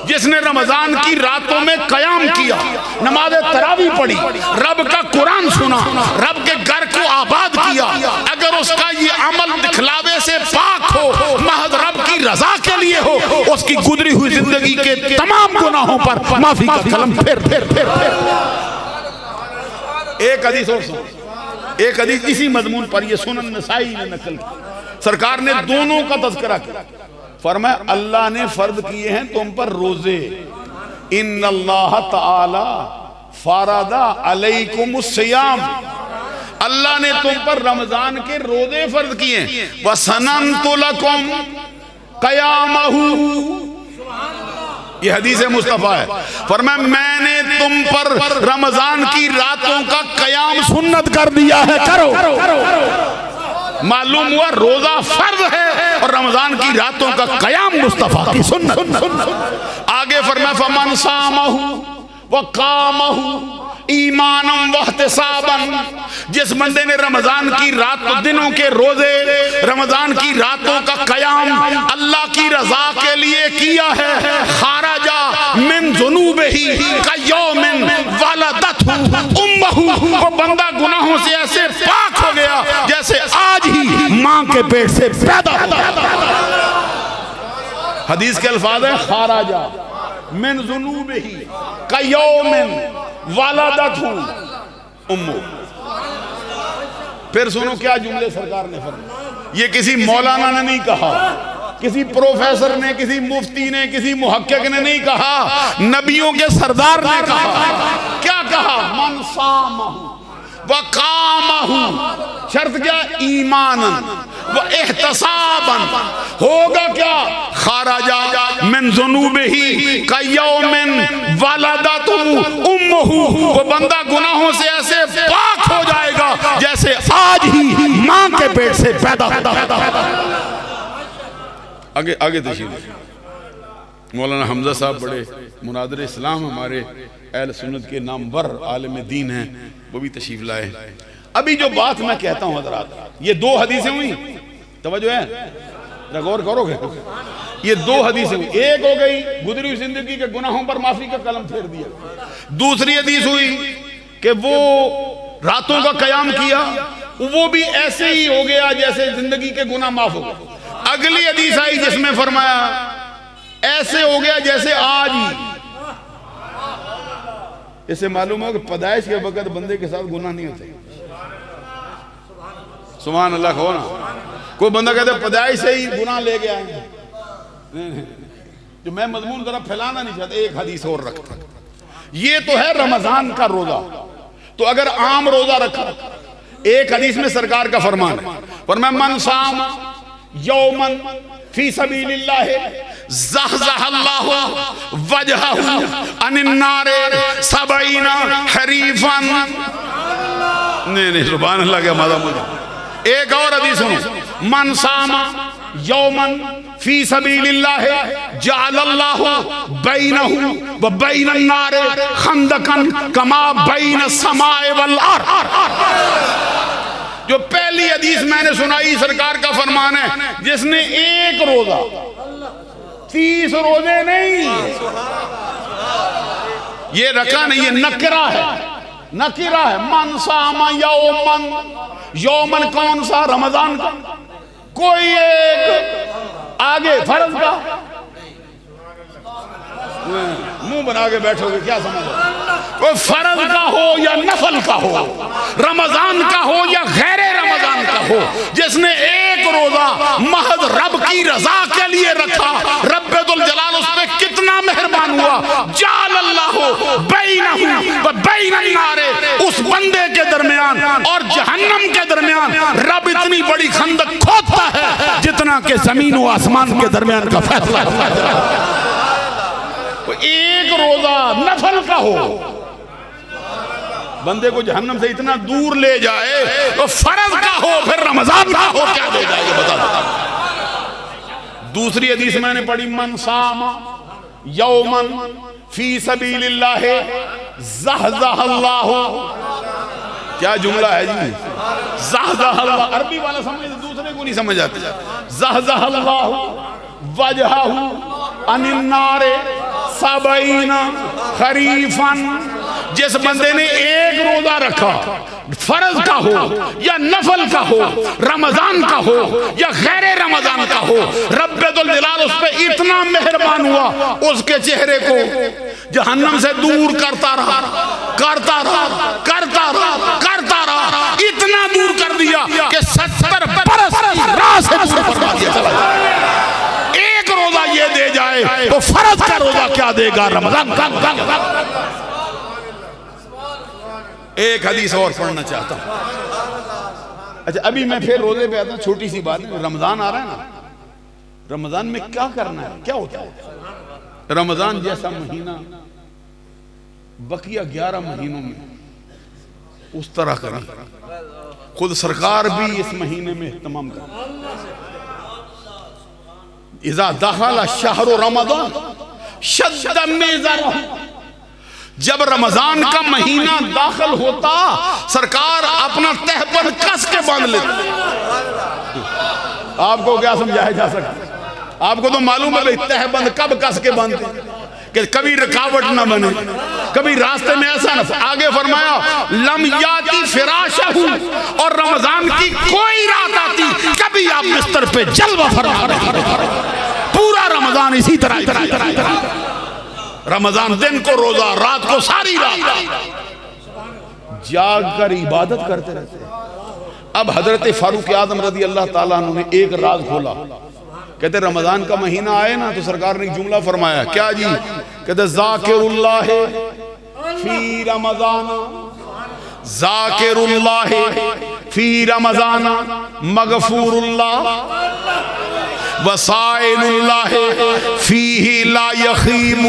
جس نے رمضان کی راتوں میں قیام کیا، نماز تراویح پڑھی، رب کا قرآن سنا، رب کے گھر کو آباد کیا، اگر اس کا یہ عمل دکھلاوے سے پاک ہو، محض رب کی رضا کے لیے ہو، اس کی گزری ہوئی زندگی کے تمام گناہوں پر معافی کا کلم پھیر پھیر پھیر پھیر۔ ایک حدیث اور سن، ایک حدیث اسی مضمون پر، یہ سنن نسائی نے نقل کی، سرکار نے دونوں کا تذکرہ کیا، فرمایا اللہ نے فرض کیے ہیں تم پر روزے، ان اللہ تعالی فرض علیکم الصیام، اللہ نے تم پر رمضان کے روزے فرض کیے ہیں، وَسَنَنْتُ لَكُمْ قَيَامَهُ، یہ حدیث مصطفیٰ ہے، فرمایا میں نے تم پر رمضان کی راتوں کا قیام سنت کر دیا ہے، کرو۔ معلوم ہوا روزہ فرض ہے اور رمضان کی راتوں کا قیام مصطفیٰ کی سنت۔ آگے فرمایا فَمَنْ صَامَهُ وَقَامَهُ ایمانا واحتسابا، جس بندے نے رمضان کی رات دنوں کے روزے، رمضان کی راتوں کا قیام اللہ کی رضا کے لیے کیا ہے، خرج من ذنوبہ کیوم ولدتہ امہ، وہ بندہ گناہوں سے ایسے پاک ہو گیا جیسے آج ہی ماں کے پیٹ سے پیدا ہوا۔ حدیث کے الفاظ ہیں خرج من ذنوبہ کیوم ولدتہ امہ۔ پھر سنو کیا جملے سرکار نے فرمایا، یہ کسی مولانا نے نہیں کہا، کسی پروفیسر نے، کسی مفتی نے، کسی محقق نے نہیں کہا، نبیوں کے سردار نے کہا۔ کیا کہا؟ من صامہ وقامہ، شرط کیا؟ ایمانا و احتسابا، ہوگا کیا؟ خرج من ذنوبہ کیوم ولدتہ امہ، وہ بندہ گناہوں سے ایسے پاک ہو جائے گا جیسے آج ہی ماں کے پیٹ سے پیدا ہوتا۔ آگے تشریف مولانا حمزہ صاحب بڑے مناظر اسلام ہمارے اہل سنت کے نامور عالم دین ہیں، وہ بھی تشریف لائے۔ ابھی جو بات میں کہتا ہوں حضرات، یہ 2 حدیثیں ہوئی، توجہ ہے، غور کرو گے، یہ 2 حدیثیں ہوئی۔ ایک ہو گئی گزری زندگی کے گناہوں پر معافی کا قلم پھیر دیا، دوسری حدیث ہوئی کہ وہ راتوں کا قیام کیا، وہ بھی ایسے ہی ہو گیا جیسے زندگی کے گناہ معاف ہو گئے۔ اگلی حدیث آئی جس میں فرمایا ایسے ہو گیا جیسے آج ہی۔ اس سے معلوم ہو کہ پیدائش کے وقت بندے کے ساتھ گناہ نہیں ہوتے۔ سبحان اللہ کہو نا۔ کوئی بندہ کہتے ہیں پیدائش سے ہی گناہ لے گیا ہے، جو میں مضمون ذرا پھیلانا نہیں چاہتا، ایک حدیث اور رکھتا۔ یہ تو ہے رمضان کا روزہ، تو اگر عام روزہ رکھا، ایک حدیث میں سرکار کا فرمان ہے، فرمایا من صام یومن فی سبیل اللہ زحزح اللہ وجہہ عن النار 70 حریفا۔ نہیں سبحان اللہ کیا مزہ مجھے۔ ایک اور حدیث سنو، من صام یومن فی سبیل اللہ جعل اللہ بینہ و بین النار خندقا کما بین السماء والارض۔ جو پہلی حدیث میں نے سنائی سرکار کا فرمان ہے، جس نے ایک روزہ 30 روزے نہیں یہ رکھا نہیں، یہ نکرہ ہے، نکرہ ہے۔ من صام یومن، یومن کون سا؟ رمضان کا۔ کوئی ایک آگے فرض کا منہ بنا کے بیٹھو گے کیا سمجھو؟ کوئی فرض کا ہو یا نفل کا ہو، رمضان کا ہو یا غیر رمضان کا ہو، جس نے ایک روزہ محض رب کی رضا کے لیے رکھا، رب ذوالجلال اس پہ کتنا مہربان ہوا۔ جعل اللہ بینہ و بین النار، اس بندے کے درمیان اور جہنم کے درمیان رب اتنی بڑی خندق کھودتا ہے جتنا کہ زمین و آسمان کے درمیان کا فیصلہ ہے۔ ایک روزہ نفل کا ہو بندے کو جہنم سے اتنا دور لے جائے، تو فرض کا ہو پھر رمضان کا ہو کیا دے جائے یہ بتا۔ دوسری حدیث میں نے پڑھی، من صام یومن فی سبیل اللہ زحزح اللہ۔ کیا جملہ ہے جی؟ زحزح اللہ، عربی والا سمجھے دوسرے کو نہیں سمجھ آتے۔ زحزح اللہ وجہہ عن النار 70 خریفا۔ جس بندے نے ایک روزہ رکھا، فرض کا ہو یا نفل کا ہو، رمضان کا ہو یا غیر رمضان کا ہو، رب ذوالجلال اس پہ اتنا مہربان ہوا، اس کے چہرے کو جہنم سے دور کرتا رہا، کرتا رہا، کرتا رہا، کرتا رہا، اتنا دور کر دیا کہ 70 برس کی راہ سے دور فرما دیا چلا جائے۔ ایک روزہ یہ دے جائے تو فرض کا روزہ کیا دے گا؟ رمضان کا۔ ایک حدیث اور پڑھنا چاہتا ہوں۔ اچھا ابھی میں پھر روزے پہ آتا ہوں، چھوٹی سی بات ہے، رمضان آ رہا ہے نا، رمضان میں کیا کرنا ہے، کیا ہوتا ہے؟ رمضان جیسا مہینہ بقیہ 11 مہینوں میں اس طرح کریں، خود سرکار بھی اس مہینے میں اہتمام کریں۔ اذا دخل شہر رمضان شد میزرہ، جب رمضان کا مہینہ داخل ہوتا سرکار اپنا تہبند کس کے باندھ لیتے۔ آپ کو کیا سمجھایا جا سکتا؟ آپ کو تو معلوم ہے تہبند کب کس کے باندھتے کہ کبھی رکاوٹ نہ بنے، کبھی راستے میں ایسا نہ۔ آگے فرمایا لم یاتی فراشہ، اور رمضان کی کوئی رات آتی کبھی آپ بستر پہ جلوہ فرما رہے، پورا رمضان اسی طرح۔ رمضان دن کو روزہ، رات کو ساری رات جاگ کر عبادت کرتے رہتے۔ اب حضرت فاروق اعظم رضی اللہ تعالیٰ عنہ نے ایک راز کھولا، کہتے رمضان کا مہینہ آئے نا تو سرکار نے ایک جملہ فرمایا، کیا جی؟ کہتے ذاکر اللہ فی رمضان، ذاکر اللہ فی رمضان مغفور اللہ، وسائل اللہ فیہ لا یخیم۔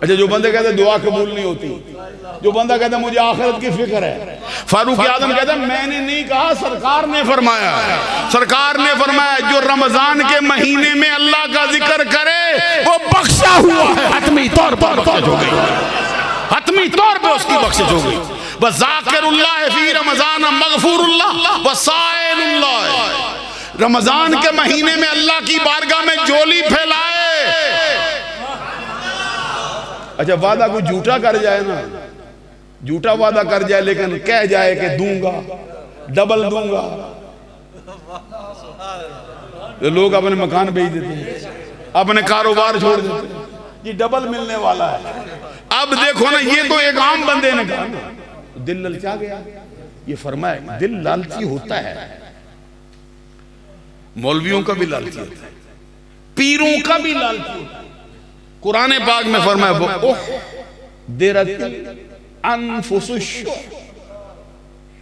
اچھا جو بندے کہتے ہیں دعا قبول نہیں ہوتی، جو بندہ کہتا ہے مجھے آخرت کی فکر ہے، فاروق اعظم کہتا ہے میں نے نہیں کہا، سرکار نے فرمایا، سرکار نے فرمایا جو رمضان کے مہینے میں اللہ کا ذکر کرے وہ بخشا ہوا ہے، حتمی طور پر بخشش ہو گئی، حتمی طور پر اس کی بخشش ہو گئی۔ وَذَاكِرُ اللَّهِ فِي رَمَضَانَ مَغْفُورُ اللَّهِ وَسَائِلُ اللَّهِ، رمضان کے مہینے میں اللہ کی بارگاہ میں جولی پھیلائے۔ اچھا وعدہ کوئی جھوٹا کر جائے نا، جھوٹا وعدہ کر جائے لیکن کہہ جائے کہ دوں گا، ڈبل دوں گا، لوگ اپنے مکان بیچ دیتے ہیں، اپنے کاروبار چھوڑ دیتے ہیں، یہ ڈبل ملنے والا ہے۔ اب دیکھو نا، یہ تو ایک عام بندے نے کہا نا، دل للچا گیا۔ یہ فرمایا دل لالچی ہوتا ہے، مولویوں کا بھی لالچی ہوتا ہے، پیروں کا بھی لالچی ہوتا ہے۔ قرآن پاک میں فرمایا وَأُحْضِرَتِ الْأَنفُسُ الشُّحَّ،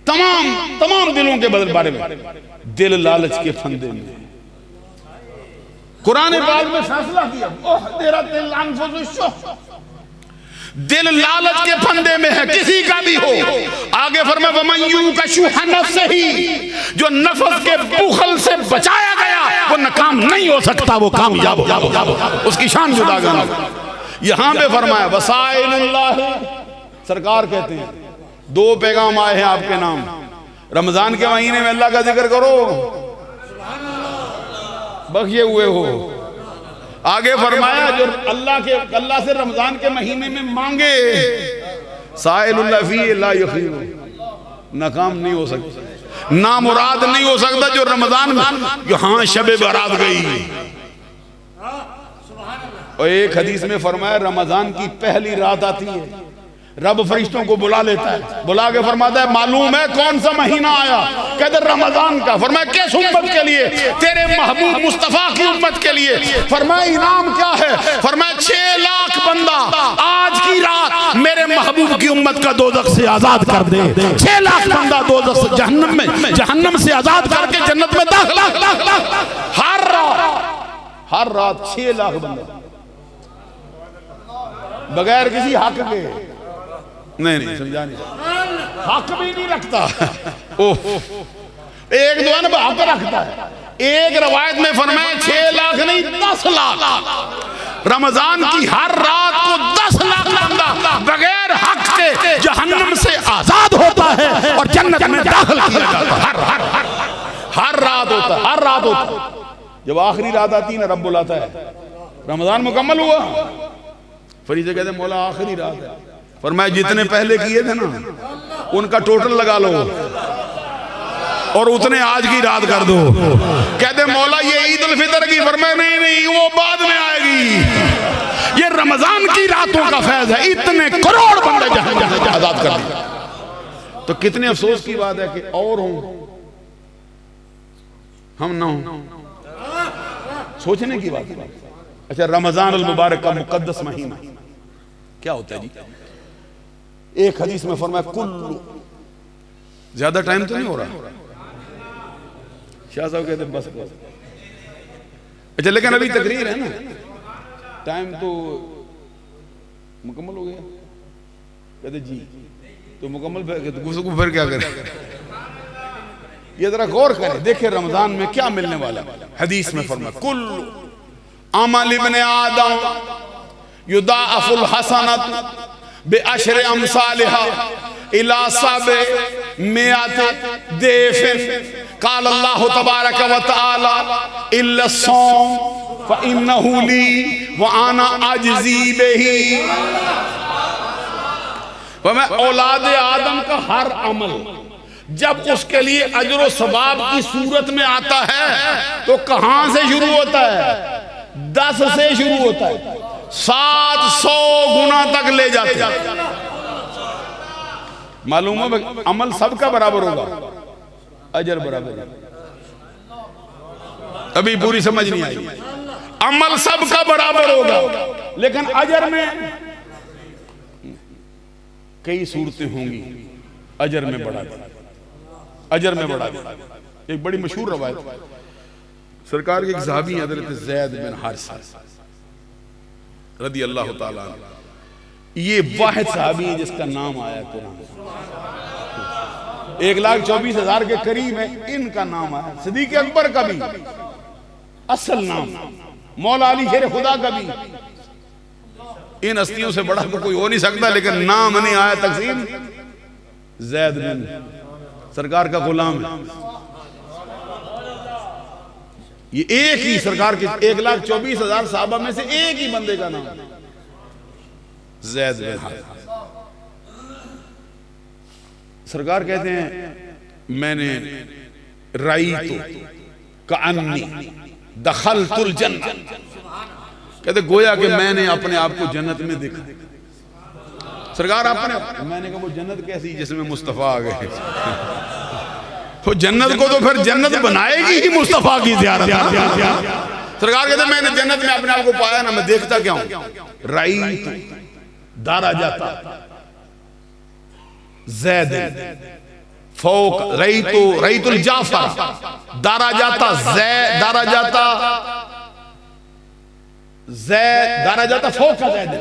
تمام دلوں کے بارے میں، دل لالچ کے پھندے میں، قرآن پاک میں فیصلہ کیا اُحْضِرَتِ الْأَنفُسُ الشُّحَّ، دل لالچ کے پھندے میں ہے، کسی کا بھی ہو۔ آگے فرمایا وَمَنْ يُوقَ شُحَّ نَفْسِهِ، جو نفس کے بخل سے بچایا گیا وہ ناکام نہیں ہو سکتا، وہ کامیاب ہوگا، اس کی شان جدا گنا۔ یہاں پہ فرمایا وسائل اللہ، سرکار کہتے ہیں دو پیغام آئے ہیں آپ کے نام، رمضان کے مہینے میں اللہ کا ذکر کرو، بخشے ہوئے ہو۔ آگے فرمایا جو اللہ سے رمضان کے مہینے میں مانگے، سائل اللہ فی لا یخیب، ناکام نہیں ہو سکتا، نامراد نہیں ہو سکتا جو رمضان میں، یہاں شب برات گئی۔ اور ایک حدیث میں فرمایا رمضان کی پہلی رات آتی ہے، رب فرشتوں کو بلا لیتا ہے، بلا کے فرماتا ہے معلوم ہے کون سا مہینہ آیا؟ کہتے رمضان کا۔ فرمایا کس امت کے لیے؟ تیرے محبوب مصطفیٰ کی امت کے لیے۔ فرمایا انعام کیا ہے؟ فرمایا 6 لاکھ بندہ آج کی رات میرے محبوب کی امت کا دوزخ سے آزاد کر دے، 6 لاکھ بندہ دوزخ سے جہنم سے آزاد کر کے جنت میں داخل، ہر رات 6 لاکھ بندہ بغیر کسی حق کے، نہیں سمجھا نہیں، حق بھی نہیں رکھتا، ایک دو انب حق رکھتا ہے۔ ایک روایت میں فرمایا 6 لاکھ نہیں 10 لاکھ، رمضان کی ہر رات کو 10 لاکھ بندہ بغیر حق کے جہنم سے آزاد ہوتا ہے اور جنت میں داخل کیا جاتا ہے۔ ہر رات ہوتا ہے، ہر رات ہوتا ہے۔ جب آخری رات آتی ہے نا، رب بلاتا ہے رمضان مکمل ہوا، فریضے کہتے ہیں مولا آخری رات ہے، فرمایا جتنے پہلے کیے تھے نا ان کا ٹوٹل لگا لو اور اتنے آج کی رات کر دو۔ کہتے ہیں مولا یہ عید الفطر کی، فرمایا نہیں وہ بعد میں آئے گی، یہ رمضان کی راتوں کا فیض ہے، اتنے کروڑ بندے جہاں آزاد کر دیا۔ تو کتنے افسوس کی بات ہے کہ اور ہوں ہم نہ ہوں، سوچنے کی بات ہے۔ اچھا رمضان المبارک کا مقدس مہینہ کیا ہوتا ہے جی؟ ایک حدیث میں فرمایا کل، زیادہ ٹائم تو نہیں ہو رہا، شاہ صاحب کہتے ہیں بس۔ اچھا لیکن ابھی تقریر ہے نا، ٹائم تو مکمل ہو گیا، کہتے جی تو مکمل پھر کیا کریں؟ یہ ذرا غور کریں، دیکھیں رمضان میں کیا ملنے والا۔ حدیث میں فرمایا کل عمل ابن آدم یضاعف الحسنۃ بعشر امثالها الى 700 ضعف۔ قال اللہ تبارک وتعالی الا الصوم فانه لي وانا اجزی بہ۔ اولاد آدم کا ہر عمل جب اس کے لیے اجر و ثواب کی صورت میں آتا ہے تو کہاں سے شروع ہوتا ہے؟ 10 سے شروع ہوتا ہے، 700 گنا تک لے جاتے ہیں۔ معلوم ہے عمل سب کا برابر ہوگا، اجر برابر ہے۔ ابھی پوری سمجھ نہیں آئی، عمل سب کا برابر ہوگا لیکن اجر میں کئی صورتیں ہوں گی، اجر میں بڑھا دیں، اجر میں بڑھا دیں۔ ایک بڑی مشہور روایت سرکار کے ایک صحابی حضرت زید بن حارثہ رضی اللہ تعالیٰ عنہ، یہ واحد صحابی ہے جس کا نام آیا قرآن 1,24,000 کے قریب ہے، ان کا نام آیا۔ صدیق اکبر کا بھی اصل نام، مولا علی شیر خدا کا بھی، ان ہستیوں سے بڑا تو کوئی ہو نہیں سکتا، لیکن نام نہیں آیا تقسیم زید بن سرکار کا غلام ہے۔ یہ ایک ہی سرکار کے 1,24,000 صحابہ میں سے ایک ہی بندے کا نام زید بن حارثہ۔ سرکار کہتے ہیں میں نے رأیتو کأنی دخلت الجنہ، کہتے گویا کہ میں نے اپنے آپ کو جنت میں دیکھا۔ سرکار اپنے، میں نے کہا وہ جنت کیسی جس میں مصطفیٰ آ گئے؟ وہ جنت کو تو پھر جنت بنائے گی ہی مصطفیٰ کی زیارت۔ سرکار کہتے ہیں میں نے جنت میں اپنے آپ کو پایا نا، میں دیکھتا کیا ہوں؟ رأیت درجات زید فوق رأیت الجعفر درجات زید درجات فوق زید۔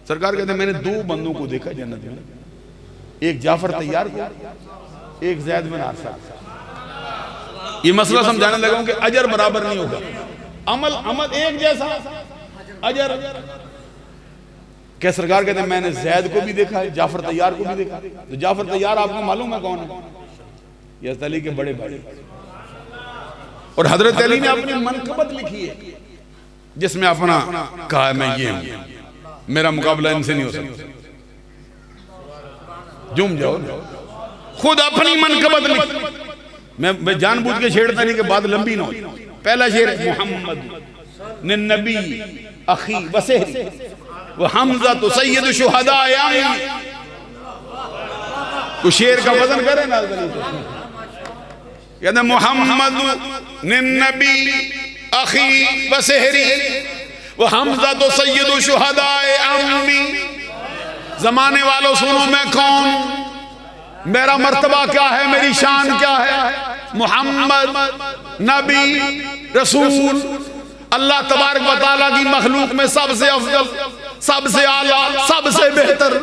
سرکار کہتے ہیں میں نے دو بندوں کو دیکھا جنت میں، ایک جعفر طیار کو، ایک زید بن حارثہ۔ یہ مسئلہ سمجھانے لگا ہوں کہ اجر برابر نہیں ہوگا، عمل ایک جیسا، اجر۔ کہ سرکار کہتے ہیں میں نے زید کو بھی دیکھا ہے، جعفر طیار کو بھی دیکھا۔ تو جعفر طیار آپ کو معلوم ہے کون ہے؟ یہ حضرت علی کے بڑے بھائی، اور حضرت علی نے اپنی منقبت لکھی ہے جس میں اپنا کہا ہے میں یہ ہوں، میرا مقابلہ ان سے نہیں ہو سکتا۔ جم جاؤ، خود اپنی منقبت لکھی۔ میں جان بوجھ کے چھیڑتا نہیں کہ بات لمبی نہ ہو۔ پہلا شعر محمد نبی اخی وسہری وحمزہ تو سید شہداء عامی۔ تو شعر کا وزن کرے نا، کہتے ہیں محمد نبی اخی وسہری وحمزہ تو سید شہداء عامی۔ زمانے والوں سنو میں کون، میرا مرتبہ کیا ہے، میری شان کیا ہے؟ محمد نبی رسول، اللہ تبارک و تعالیٰ کی مخلوق میں سب سے افضل، سب سے اعلیٰ، سب سے بہتر،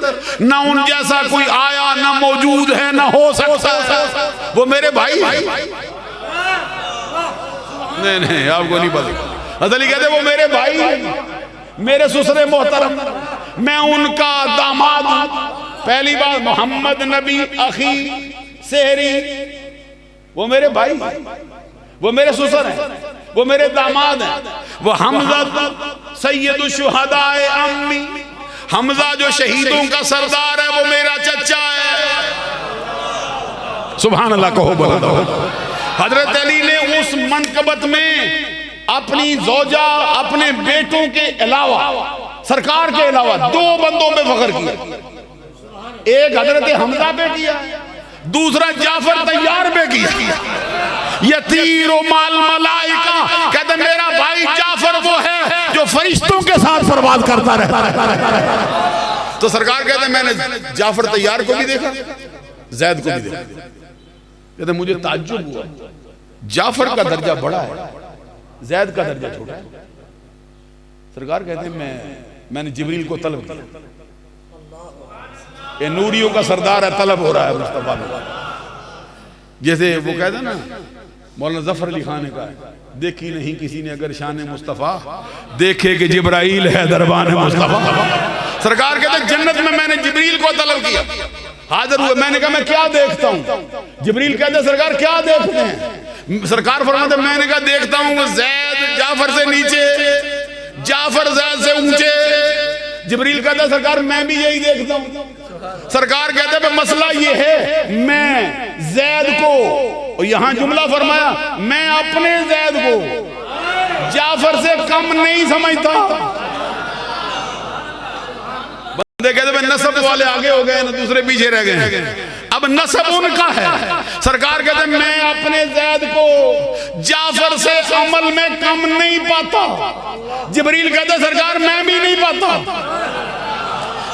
نہ ان جیسا کوئی آیا، نہ موجود ہے، نہ ہو سکتا۔ وہ میرے بھائی، نہیں آپ کو نہیں پتا۔ حضرت علی کہتے ہیں وہ میرے بھائی، میرے سسر محترم، میں ان کا داماد ہوں۔ پہلی بات محمد نبی اخی سہری، وہ میرے بھائی، وہ میرے سسر ہیں، وہ میرے داماد ہیں۔ وہ حمزہ سید الشہداء امی، حمزہ جو شہیدوں کا سردار ہے وہ میرا چچا ہے۔ سبحان اللہ کہو بلا دو۔ حضرت علی نے اس منقبت میں اپنی زوجہ، اپنے بیٹوں کے علاوہ، سرکار کے علاوہ دو بندوں پہ فخر کیا۔ ایک حضرت حمزہ پہ کیا، دوسرا جعفر طیار پہ کیا۔ یطیر مال ملائکہ، کہتے ہیں میرا بھائی جعفر وہ ہے جو فرشتوں کے ساتھ پرواز کرتا رہتا ہے۔ تو سرکار کہتے ہیں میں نے جعفر طیار کو بھی دیکھا، زید کو بھی دیکھا۔ کہتے ہیں مجھے تعجب ہوا، جعفر کا درجہ بڑا ہے، زید کا درجہ چھوٹا ہے۔ سرکار کہتے ہیں میں نے جبریل کو طلب کیا، یہ نوریوں کا سردار ہے، طلب ہو رہا ہے مصطفیٰ میں۔ جیسے وہ کہتے ہیں نا، مولانا ظفر علی خان نے کہا دیکھی نہیں کسی نے اگر شان مصطفیٰ، دیکھے کہ جبرائیل ہے دربان مصطفیٰ۔ سرکار کہتے ہیں جنت میں نے جبریل کو طلب کیا، حاضر ہوئے، میں نے کہا میں کیا دیکھتا ہوں؟ جبریل کہتے ہیں سرکار کیا دیکھتے ہیں؟ سرکار فرماتے ہیں میں نے کہا دیکھتا ہوں زید جعفر سے نیچے، جعفر زید سے اونچے۔ جبریل کہتا ہے سرکار میں بھی یہی دیکھتا ہوں۔ سرکار کہتے ہیں مسئلہ یہ ہے میں زید کو، یہاں جملہ فرمایا میں اپنے زید کو جعفر سے کم نہیں سمجھتا۔ بندے کہتے ہیں نسب والے آگے ہو گئے، دوسرے پیچھے رہ گئے، اب نسب ان کا ہے۔ سرکار کہتے ہیں میں اپنے زید کو جعفر سے عمل میں کم نہیں پاتا۔ جبریل کہتے ہیں سرکار میں بھی نہیں پاتا،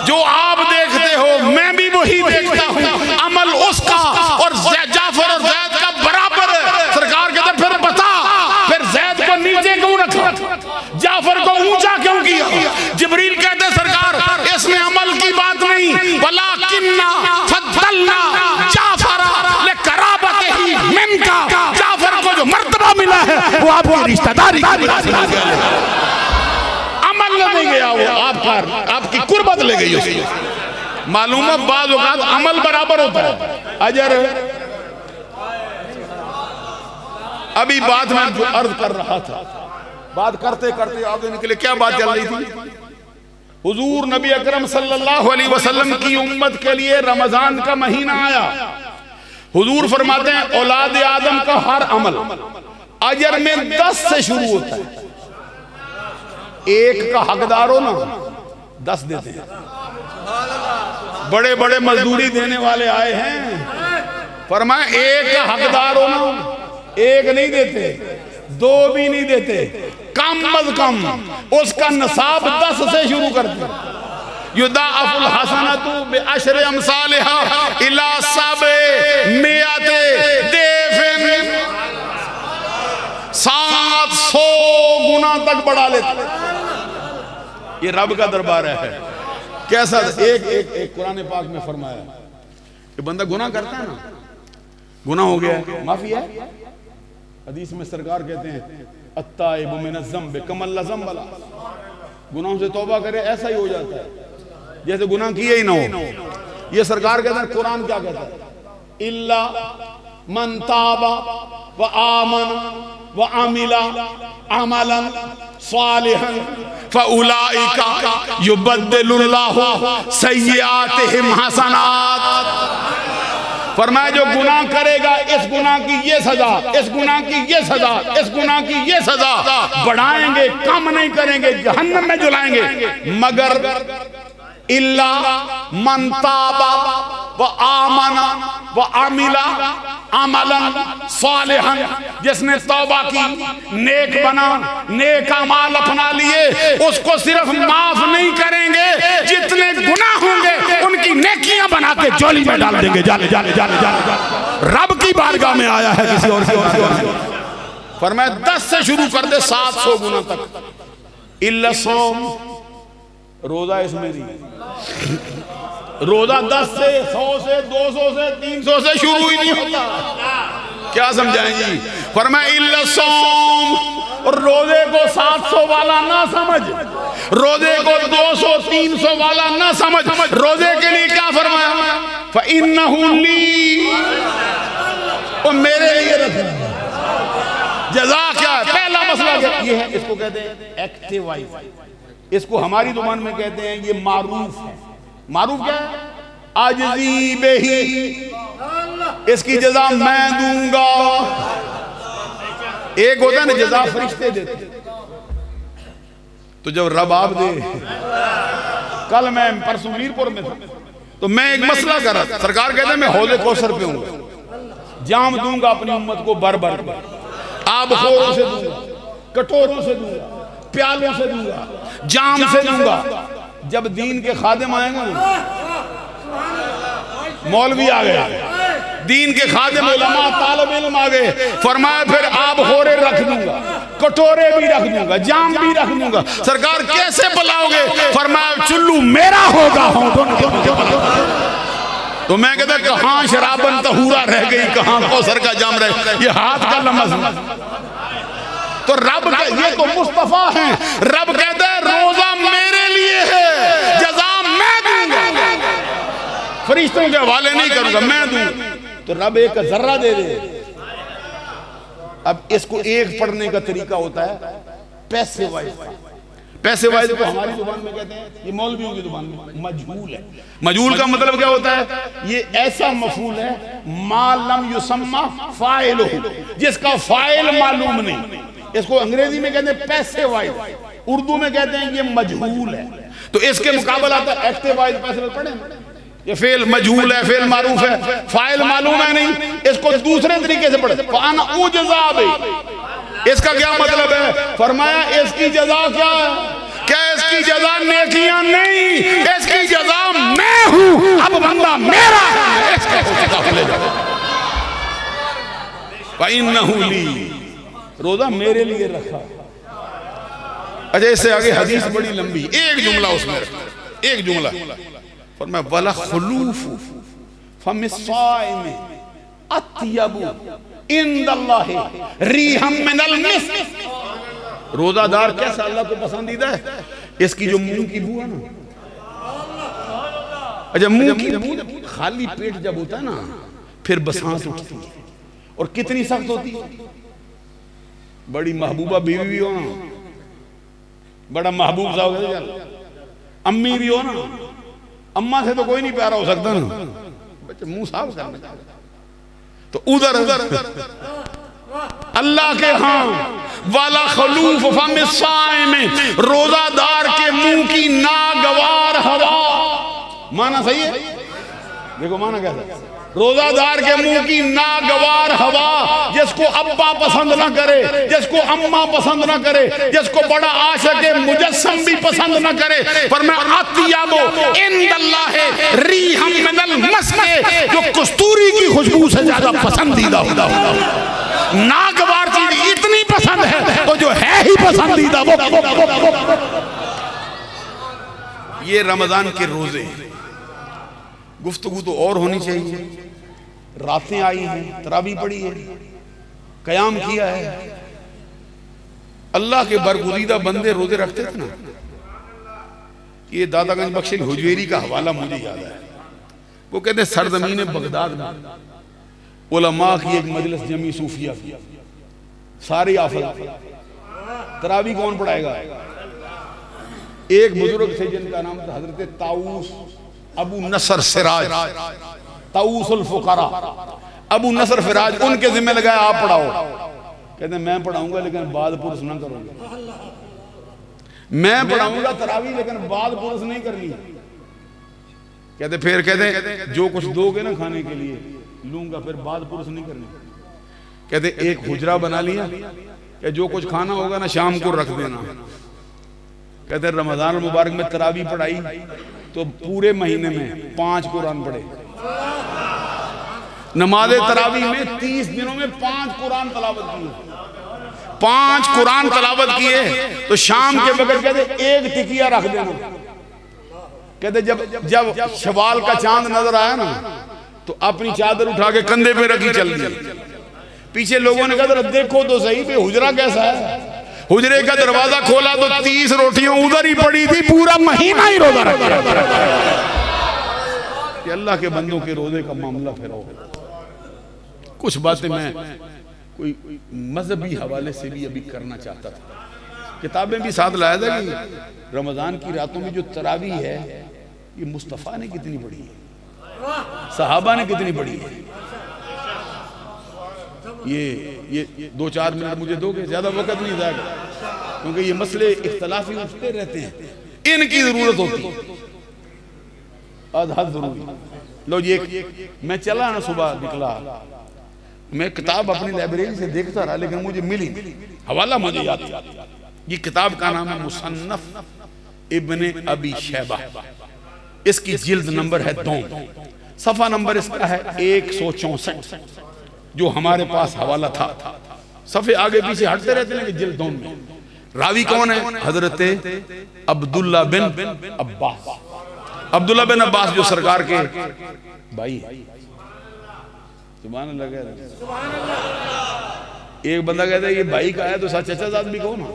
جو آپ دیکھتے ہو میں بھی وہی دیکھتا ہوں، عمل اس کا اور جعفر اور زید کا برابر ہے۔ سرکار کہتے ہیں پھر بتا، پھر زید کو نیچے کیوں رکھا، جعفر کو اونچا کیوں کیا؟ جبریل کہتے ہیں سرکار اس میں عمل ہے وہ آپ کی رشتہ داری کی وجہ سے مل گیا، عمل نہیں گیا، وہ آپ کی قربت لے گئی اس کی۔ معلوم ہے بعض اوقات عمل برابر ہوتا ہے اجر۔ ابھی بات میں عرض کر رہا تھا، بات کرتے کرتے آگے نکلے، کیا بات چل رہی تھی؟ حضور نبی اکرم صلی اللہ علیہ وسلم کی امت کے لیے رمضان کا مہینہ آیا، حضور فرماتے ہیں اولاد آدم کا ہر عمل اجر میں 10 سے شروع ہوتا ہے، ایک کا حقدار ہو نا 10 دیتے ہیں۔ بڑے بڑے مزدوری دینے والے آئے ہیں، فرمایا ایک کا حقدار ہو نا ایک نہیں دیتے، 2 بھی نہیں دیتے، کم از کم اس کا نصاب 10 سے شروع کرتے ہیں۔ یضاعف الحسنۃ بعشر امثالها الی 700 ضعف، 700 گنا تک بڑھا لیتے۔ یہ رب کا دربار ہے۔ کیسا ایک قرآن پاک میں فرمایا کہ بندہ گناہ کرتا ہے نا، گناہ ہو گیا ہے، معافی ہے، حدیث میں سرکار کہتے ہیں التائب من الذنب کمن لا ذنب له، گناہوں سے توبہ کرے ایسا ہی ہو جاتا ہے جیسے گناہ کیے ہی نہ ہو۔ یہ سرکار کہتے ہیں، قرآن کیا کہتا ہے؟ الا من تاب وآمن وعمل عملا صالحا فاولئک یبدل اللہ سیئاتہم حسنات۔ فرمایا جو گناہ کرے گا اس گناہ کی یہ سزا، اس گناہ کی یہ سزا، اس گناہ کی یہ سزا، بڑھائیں گے کم نہیں کریں گے، جہنم میں جلائیں گے، مگر الا من تاب وآمن وعمل عملا صالحا، جس نے توبہ کی، نیک بنا، نیک اعمال اپنا لیے، اس کو صرف معاف نہیں کریں گے، جتنے گناہ ہوں گے ان کی نیکیاں بنا کے جولی میں ڈال دیں گے۔ جالے جالے جالے جالے رب کی بارگاہ میں آیا ہے کسی اور سے۔ فرمایا 10 سے شروع کر دے 700 گنا تک۔ الا صوم، روزہ اس میں نہیں، روزہ 10 سے 100 سے 200 سے 300 سے شروع ہی نہیں ہوتا۔ کیا سمجھائیں جی؟ فرمایا الا صوم، اور روزے کو 700 والا نہ سمجھ، روزے کو 200 300 والا نہ سمجھ، روزے کے لیے کیا فرمایا؟ فَإِنَّهُ لِي، وہ میرے لیے رکھنا۔ جزا کیا ہے؟ پہلا مسئلہ یہ ہے، اس کو کہتے ہیں ایکٹیوائز، اس کو ہماری زبان میں کہتے ہیں یہ معروف ہے۔ معروف کیا ہے؟ عاجزی بہی، اس کی جزا میں دوں گا۔ ایک ہوتا ہے نا جزا فرشتے دیتے، تو جب رب آپ دے۔ کل میں پرسوں میرپور میں تھا تو میں ایک مسئلہ کر رہا تھا، سرکار کہتے ہیں میں حوض کوثر پہ ہوں گا، جام دوں گا اپنی امت کو بھر بھر کے، آب خوروں سے دوں گا، کٹوروں سے دوں گا، پیالوں سے دوں گا، جام سے دوں گا۔ جب دین کے خادم آئیں گے، مولوی آ گئے، دین کے خادم علماء طالب علم آ گئے، فرمایا پھر آب خورے رکھ دوں گا، کٹورے بھی رکھ دوں گا، جام بھی رکھ دوں گا۔ سرکار کیسے پلاؤ گے؟ فرمایا چلو میرا ہوگا۔ تو میں کہتا کہاں شرابن طہورا رہ گئی، کہاں کوثر کا جام رہ گئی، یہ ہاتھ کا لمس۔ تو رب یہ تو مصطفیٰ ہیں، رب کہتا ہے روزہ میرے لیے ہے، جزا میں دوں گا، فرشتوں کے حوالے نہیں کروں گا، میں دوں گا۔ تو رب ایک ذرہ دے دے۔ اب اس کو ایک پڑھنے کا طریقہ ہوتا ہے پیسے وائز۔ پیسے وائز کو ہماری زبان میں کہتے ہیں، یہ مولویوں کی زبان میں مجہول ہے۔ مجہول کا مطلب کیا ہوتا ہے؟ یہ ایسا مفعول ہے ما لم یسمى فاعلہ، جس کا فاعل معلوم نہیں۔ اس کو انگریزی میں کہتے ہیں پیسے وائز، اردو میں کہتے ہیں یہ مجہول ہے۔ تو اس کے مقابل آتا ہے ایکٹیو وائز، پیسے وائز پڑھیں، یہ فعل مجہول ہے، فعل معروف ہے، فاعل معلوم ہے نہیں، اس کو دوسرے طریقے سے پڑھیں۔ فَأَنَا أُجْزَى بِهِ، اس کا کیا مطلب ہے؟ فرمایا اس کی جزا کیا ہے؟ کیا اس کی جزا نیکیاں نہیں، اس کی جزا میں ہوں، اب بندہ میرا ہے، اس کا ہو چکا لے جاؤ۔ فَإِنَّهُ لِي، روزہ میرے لیے رکھا۔ اچھا اس سے آگے حدیث بڑی لمبی، ایک جملہ اس میں رکھا، ایک جملہ فرمایا وَلَخْلُوفُ فَمِ الصَّائِمِ أَطْيَبُ عند اللہ ریحم من المسک. روزہ دار کیسا اللہ کو پسندیدہ ہے؟ اس کی جو منہ کی بو ہے نا، اچھا منہ کی بو خالی پیٹ جب ہوتا ہے نا پھر بسانس اٹھتی ہے، اور کتنی سخت ہوتی ہے. بڑی محبوبہ بیوی بھی ہو نا، بڑا محبوب سا ہو گیا، امی بھی ہو نا، اماں سے تو کوئی نہیں پیارا ہو سکتا نا، بچے منہ صاف کرنا چاہتا. تو ادھر اللہ کے ہاں والا خلوف فم الصائم، روزہ دار کے منہ کی ناگوار ہوا. معنی صحیح ہے؟ دیکھو معنی کیسا ہے؟ روزہ دار کے منہ کی ناگوار ہوا، جس کو ابا پسند نہ کرے، جس کو اماں پسند نہ کرے، جس کو بڑا عاشق مجسم بھی پسند نہ کرے، پر میں اطیب عند اللہ ریحم من المسک، جو کستوری کی خوشبو سے زیادہ پسندیدہ ہوتا ہے. ناگوار چیز اتنی پسند ہے تو جو ہے ہی پسندیدہ وہ. یہ رمضان کے روزے. گفتگو تو اور ہونی چاہیے. راتیں آئی ہیں، تراویح پڑھی ہے، قیام کیا ہے. اللہ کے برگزیدہ بندے روزے رکھتے تھے نا. یہ دادا گنج بخش حجویری کا حوالہ مجھے یاد ہے. وہ کہتے ہیں سرزمین بغداد میں علماء کی ایک مجلس جمی صوفیہ کی، ساری آفت. تراویح کون پڑھائے گا؟ ایک بزرگ سے جن کا نام تھا حضرت طاؤس ابو نصر سراج، طاؤس الفقراء ابو نصر فراج، ان کے ذمہ لگایا آپ پڑھاؤ. کہتے ہیں میں پڑھاؤں گا لیکن بعد پرس نہ کروں گا. میں پڑھاؤں گا تراویح لیکن بعد پرس نہیں کرنی. کہتے پھر کہتے ہیں جو کچھ دو گے نا کھانے کے لیے لوں گا، پھر بعد پرس نہیں کرنی. کہتے ایک حجرہ بنا لیا کہ جو کچھ کھانا ہوگا نا شام کو رکھ دینا. کہتے ہیں رمضان المبارک میں تراویح پڑھائی تو پورے مہینے میں 5 قرآن پڑھے. نماز تراویح میں 30 دنوں میں 5 قرآن تلاوت کیے. 5 قرآن تلاوت کیے تو شام کے وقت کہتے ایک ٹکیا رکھ دینا. کہتے جب شوال کا چاند نظر آیا نا تو اپنی چادر اٹھا کے کندھے پہ رکھی چل دی. پیچھے لوگوں نے کہا دیکھو تو صحیح پہ حجرہ کیسا ہے. حجرے کا دروازہ کھولا تو 30 روٹیاں ادھر ہی پڑی تھی، پورا مہینہ ہی روزہ رکھا. کہ اللہ کے بندوں کے روزے کا معاملہ پھیراؤ. کچھ باتیں میں کوئی مذہبی حوالے سے بھی ابھی کرنا چاہتا تھا. کتابیں بھی ساتھ لایا تھا کہ رمضان کی راتوں میں جو تراویح ہے یہ مصطفیٰ نے کتنی پڑھی ہے، صحابہ نے کتنی پڑھی ہے. یہ 2-4 منٹ مجھے دو گے، زیادہ وقت نہیں جائے گا کیونکہ یہ مسئلے اختلافی اٹھتے رہتے ہیں، ان کی ضرورت ہوتی ہے حد ضروری. لو یہ میں چلا نا صبح نکلا، میں کتاب اپنی لائبریری سے دیکھتا رہا لیکن مجھے ملی، حوالہ مجھے یاد تھا. یہ کتاب کا نام ہے مصنف ابن ابی شیبہ. اس کی جلد نمبر ہے 2، صفحہ نمبر اس کا ہے 164 جو ہمارے پاس حوالہ تھا. صفحے آگے پیچھے ہٹتے رہتے ہیں کہ جلد 2 میں. راوی کون ہے؟ حضرت عبداللہ بن عباس. عبداللہ بن عباس جو سرکار کے بھائی. سبحان اللہ کہہ رہے ہیں. ایک بندہ کہتا ہے یہ بھائی کا ہے تو ساتھ چچا زاد بھی کہو نا.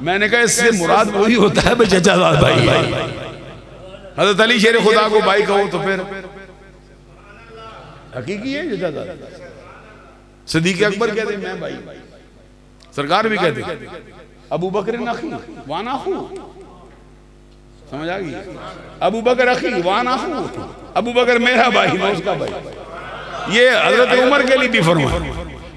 میں نے کہا اس سے مراد وہی ہوتا ہے بھائی چچا زاد بھائی. حضرت علی شیر خدا کو بھائی کہو تو پھر حقیقی ہے چچا زاد. صدیق اکبر کہتے ہیں میں بھائی، سرکار بھی کہتے ہیں ابو بکر اخی وانا اخو. سمجھ آ گئی؟ ابو بکر اخی وانا اخو، ابو بکر میرا بھائی میں اس کا بھائی. یہ حضرت عمر کے لیے بھی فرمایا،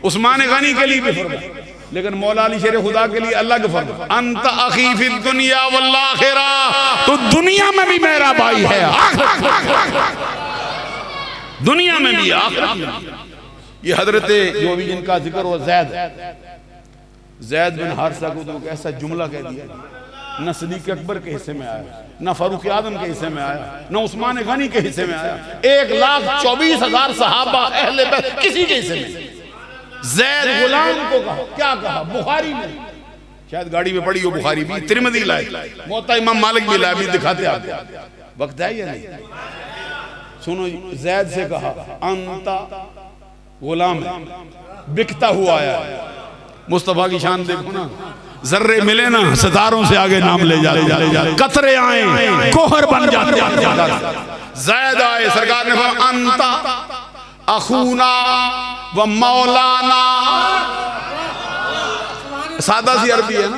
عثمان غنی کے لیے بھی فرمایا، لیکن مولا علی شیر خدا کے لیے اللہ کے فرمایا انت اخی فی الدنیا والآخرہ، تو دنیا میں بھی میرا بھائی ہے، دنیا میں بھی آخرت میں. یہ حضرت جو بھی جن کا ذکر ہوا زید بن حارثہ کو تو ایسا جملہ کہہ دیا نہ صدیق اکبر کے حصے میں آیا، نہ فاروق اعظم کے حصے میں آیا، نہ عثمان غنی کے حصے میں آیا. 1,24,000 صحابہ اہل بیت کسی کے حصے میں. زید غلام کو کہا، کیا کہا؟ بخاری میں شاید گاڑی میں پڑھی ہو، بخاری بھی، ترمذی لائے، موطا امام مالک بھی لائے، بھی دکھاتے آتے. وقت ہے یا نہیں؟ سنو، زید سے کہا انت غلام ہے، بکتا ہوا آیا ہے. مصطفیٰ کی شان دیکھو نا، ذرے ملے نا ستاروں سے آگے نام لے جاتے، قطرے آئیں کوہر بن جاتے. زید آئے، سرکار نے فرمایا انتا اخونا و مولانا. سادہ سی عربی ہے نا،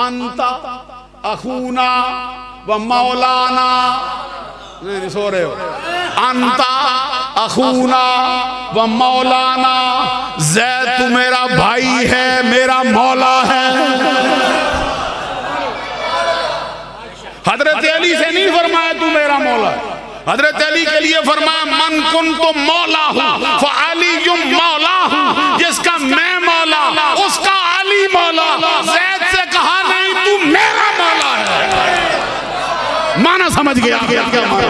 انتا اخونا و مولانا. نہیں سو رہے ہو. انتا اخونا و مولانا، زید تو میرا بھائی ہے، میرا مولا ہے. حضرت علی سے نہیں فرمایا تو میرا مولا ہے، حضرت علی کے لیے فرمایا من کنت مولا ہوں فعلی مولا ہوں. جس کا میں مولا اس کا علی مولا. زید سے کہا نہیں تو میرا مولا ہے. معنی سمجھ گیا کیا معنی؟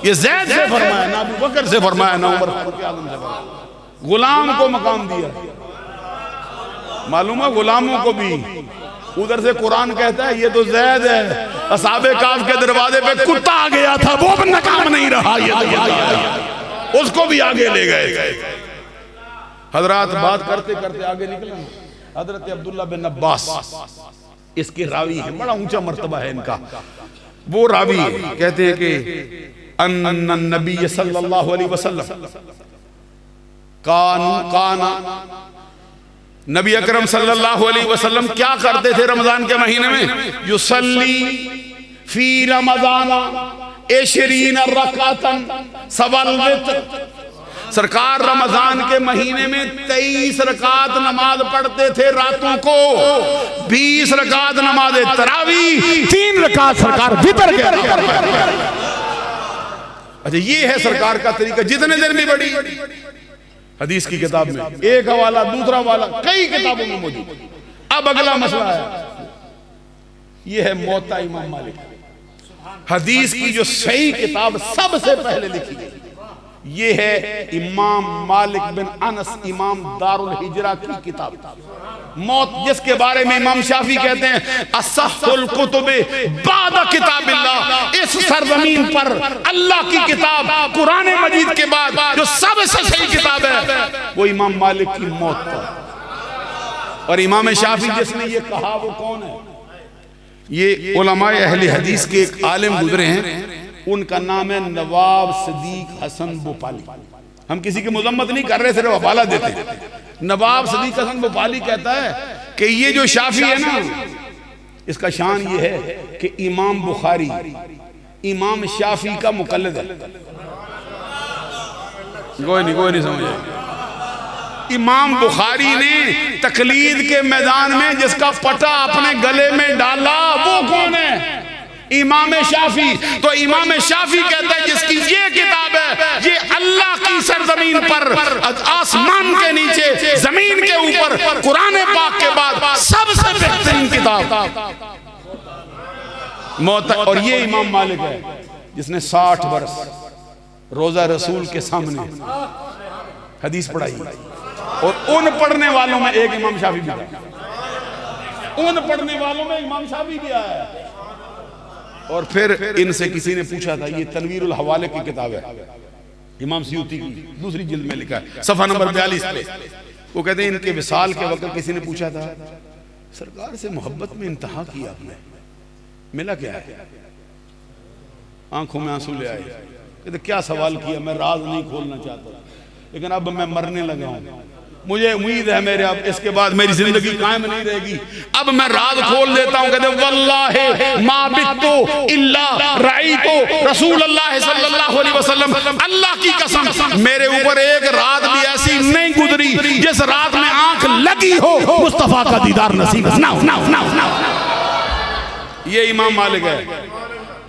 یہ زید سے فرمایا، نہ ابو بکر سے فرمایا، نہ عمر فاروق اعظم سے فرمایا. غلام کو مقام دیا. معلوم ہے غلاموں کو بھی ادھر سے قرآن کہتا ہے یہ تو زید ہے، اصحاب کہف کے دروازے پہ کتا آ گیا تھا، وہ بھی ناکام نہیں رہا، یہ اس کو بھی آگے لے گئے. حضرات بات کرتے کرتے آگے نکلے. حضرت عبداللہ بن عباس اس کے راوی ہیں، بڑا اونچا مرتبہ ہے ان کا. وہ راوی کہتے ہیں کہ ان النبی صلی اللہ علیہ وسلم کانا نبی اکرم صلی اللہ علیہ وسلم کیا کرتے تھے رمضان کے مہینے میں؟ یصلی فی رمضان 20 رکعتن سوال وتر. سرکار رمضان کے مہینے میں 23 رکعت نماز پڑھتے تھے راتوں کو، 20 رکعت نماز تراویح، 3 رکعت سرکار وتر کے. اچھا یہ ہے سرکار کا طریقہ. جتنے دن بھی بڑی حدیث کی کتاب میں ایک حوالہ دوسرا حوالہ کئی کتابوں میں موجود. اب اگلا مسئلہ ہے، یہ ہے موطا امام مالک. حدیث کی جو صحیح کتاب سب سے پہلے لکھی گئی یہ ہے امام مالک بن انس امام دار الحجرہ کی کتاب موت، جس کے بارے میں امام شافعی کہتے ہیں اصح الکتب بعد کتاب اللہ. اس سرزمین پر اللہ کی کتاب قرآن مجید کے بعد جو سب سے صحیح کتاب ہے وہ امام مالک کی موت پر. اور امام شافعی جس نے یہ کہا وہ کون ہے؟ یہ علماء اہل حدیث کے ایک عالم گزرے ہیں، ان کا نام ہے نواب صدیق حسن بھوپالی. ہم کسی کی مذمت نہیں کر رہے، صرف حوالہ دیتے ہیں. نواب صدیق حسن بھوپالی کہتا ہے کہ یہ جو شافعی ہے نا اس کا شان یہ ہے کہ امام بخاری امام شافعی کا مقلد ہے. کوئی نہیں سمجھے. امام بخاری نے تقلید کے میدان میں جس کا پٹا اپنے گلے میں ڈالا وہ کون ہے؟ امام شافعی. تو امام شافعی کہتا ہے جس کی یہ کتاب ہے یہ اللہ کی سرزمین پر آسمان کے نیچے زمین کے اوپر قرآن پاک کے بعد سب سے بہترین کتاب. اور یہ امام مالک ہے جس نے 60 برس روزہ رسول کے سامنے حدیث پڑھائی. اور ان پڑھنے والوں میں ایک امام شافعی بھی ہے. ان پڑھنے والوں میں امام شافعی بھی آیا ہے. اور پھر ان سے کسی نے پوچھا تھا، یہ تنویر الحوالے کی کتاب ہے امام سیوطی کی، دوسری جلد میں لکھا ہے صفحہ نمبر 42 پہ. وہ کہتے ہیں ان کے وصال کے وقت کسی نے پوچھا تھا سرکار سے محبت میں انتہا کیا آپ نے، ملا کیا ہے؟ آنکھوں میں آنسو لے آئے. کہتے کیا سوال کیا؟ میں راز نہیں کھولنا چاہتا لیکن اب میں مرنے لگا ہوں، مجھے امید ہے میرے اب اس کے بعد میری زندگی قائم نہیں رہے گی، اب میں راز کھول دیتا ہوں. کہتے واللہ ما بتو الا رأیتو رسول اللہ صلی اللہ علیہ وسلم. اللہ کی قسم میرے اوپر ایک رات بھی ایسی نہیں گزری جس رات میں آنکھ لگی ہو مصطفیٰ کا دیدار نصیب نہ. یہ امام مالک ہے.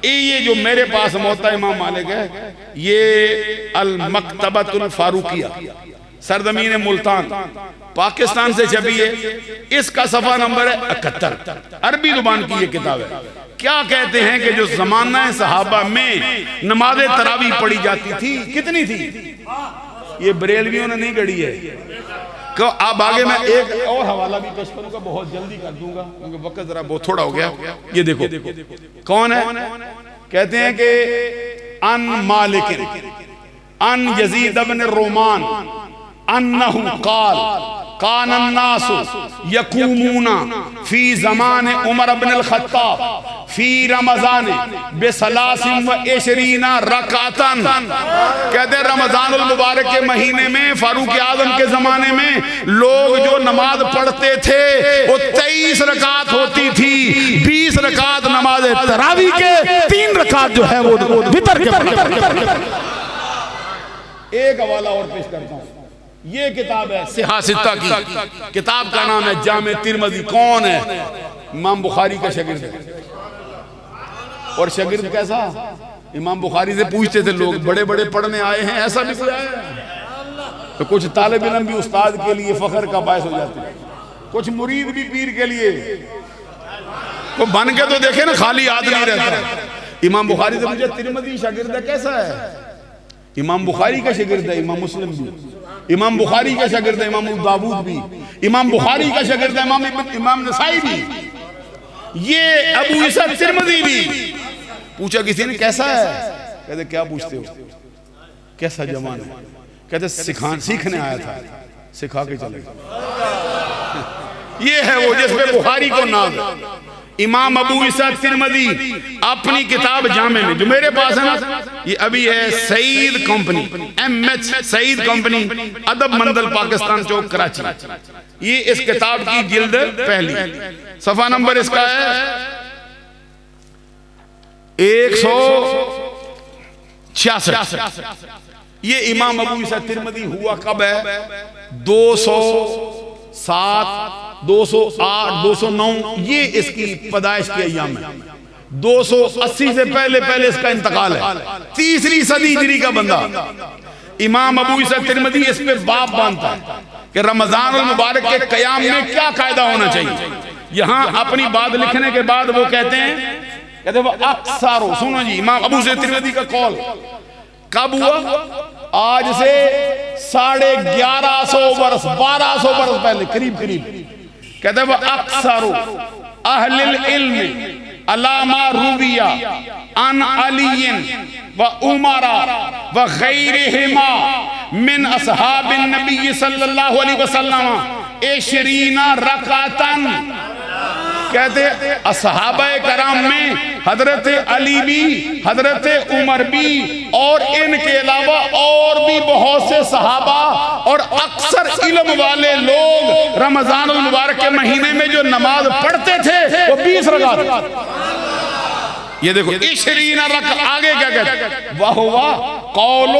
یہ جو میرے پاس موطا امام مالک ہے یہ المکتبۃ الفاروقیہ سرزمین ملتان پاکستان سے چھپی ہے. اس کا صفحہ نمبر ہے 71. عربی زبان کی یہ کتاب ہے. کیا کہتے ہیں کہ جو زمانہ صحابہ میں نماز تراویح پڑھی جاتی تھی کتنی تھی؟ یہ بریلویوں نے نہیں گڑھی ہے. اب آگے میں ایک اور حوالہ بھی پیش کروں گا، بہت جلدی کر دوں گا کیونکہ وقت ذرا بہت تھوڑا ہو گیا. یہ دیکھو کون ہے؟ کہتے ہیں کہ ان مالک ان یزید بن رومان انہو قال کان الناس یقومون فی زمان عمر بن الخطاب فی رمضان بثلاث و عشرین رکعتاً. کہتے ہیں رمضان المبارک کے مہینے میں فاروق اعظم کے زمانے میں لوگ جو نماز پڑھتے تھے وہ 23 رکعت ہوتی تھی. 20 رکعت نماز تراویح کے، 3 رکعت جو ہے وہ وتر کے پڑھتے. ایک حوالہ اور پیش کرتا ہوں. یہ کتاب ہے صحاح ستہ کی، کتاب کا نام ہے جامع ترمذی. کون ہے؟ امام بخاری کا شاگرد ہے. اور شاگرد کیسا؟ امام بخاری سے پوچھتے تھے لوگ، بڑے بڑے پڑھنے آئے ہیں، ایسا بھی کوئی آیا ہے؟ تو کچھ طالب علم بھی استاد کے لیے فخر کا باعث ہو جاتے ہیں، کچھ مرید بھی پیر کے لیے. وہ بن کے تو دیکھیں نا، خالی یاد نہیں رہتا. امام بخاری سے پوچھا ترمذی شاگرد ہے کیسا ہے؟ امام بخاری کا شاگرد ہے امام مسلم بھی، امام بخاری کا شاگرد ہے امام ابو داؤد بھی، امام بخاری کا شاگرد ہے امام نسائی بھی، یہ ابو عیسیٰ ترمذی بھی. پوچھا کسی نے کیسا ہے؟ کہتے کیا پوچھتے ہو، کیسا جوان ہے؟ کہتے سیکھنے آیا تھا، سکھا کے چلے گا. یہ ہے وہ جس پہ بخاری کو ناز. امام ابو عیسیٰ ترمذی اپنی کتاب جامع میں جو میرے پاس ہے نا، یہ ابھی ہے سعید کمپنی، MS سعید کمپنی، ادب مندل پاکستان چوک کراچی. یہ اس کتاب کی جلد پہلی، صفحہ نمبر اس کا ہے 166. یہ امام ابو عیسیٰ ترمذی ہوا کب ہے؟ 207 208 209 یہ اس کی پیدائش کے ایام ہے. 280 سے پہلے اس کا انتقال ہے. 3 صدی ہجری کا بندہ. امام ابو عیسیٰ ترمذی اس پہ باب باندھتا ہے کہ رمضان المبارک کے قیام میں کیا قاعدہ ہونا چاہیے. یہاں اپنی بات لکھنے کے بعد وہ کہتے ہیں وہ اکثر، سنو جی امام ابو عیسیٰ ترمذی کا قول کب ہوا؟ آج سے 1150 برس 1200 برس پہلے قریب. کہتے ہیں وہ اکثر اہل العلم علامہ رویہ عن علی و عمرہ و غیرہما من اصحاب النبی صلی اللہ علیہ وسلم 20 رکعتاً. کہتے ہیں اصحابہ کرام میں حضرت علی بھی، حضرت عمر بھی، اور ان کے علاوہ اور بھی بہت سے صحابہ اور اکثر علم والے لوگ رمضان المبارک کے مہینے میں جو نماز پڑھتے تھے وہ 20 رکعت. یہ دیکھو 20 رکعت. آگے کیا کہتے ہیں؟ وَهُوَ قَوْلُ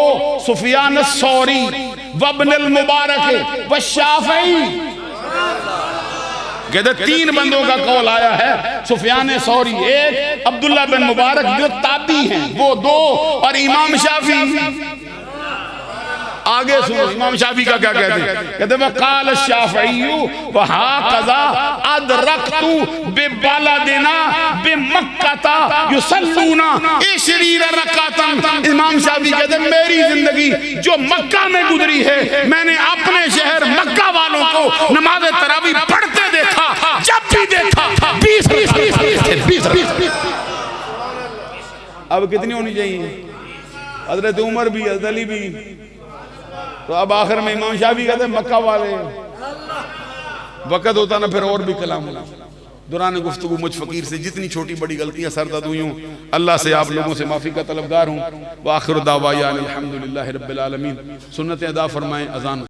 سفیان الثوری وابن المبارک والشافعی. کہتے 3 بندوں کا قول آیا ہے. سفیان ثوری ایک، عبداللہ بن مبارک جو تابعی ہیں وہ 2، اور امام شافعی. آگے سنو امام شافعی کا کیا کہتے ہیں؟ کہتے ہیں وَقَالَ الشَّافِعِيُّ وَهَكَذَا أَدْرَكْتُ بِبَلَدِنَا بِمَكَّةَ يُصَلُّونَ 20 رکعتاً. امام شافعی کہتے ہیں میری زندگی جو مکہ میں گزری ہے، میں نے اپنے شہر مکہ والوں کو نماز تراویح پڑھتے دیکھا. جب بھی دیکھا 20. اب کتنی ہونی چاہیے؟ حضرت عمر بھی، حضرت علی بھی. تو اب آخر میں امام شافعی کہتے ہیں مکہ والے. وقت ہوتا نا پھر اور بھی کلام ہونا. دوران گفتگو مجھ فقیر سے جتنی چھوٹی بڑی غلطیاں سرداد ہوئی ہوں، اللہ سے آپ لوگوں سے معافی کا طلبگار ہوں. وآخر دعوانا الحمدللہ رب العالمین. سنتیں ادا فرمائیں. اذان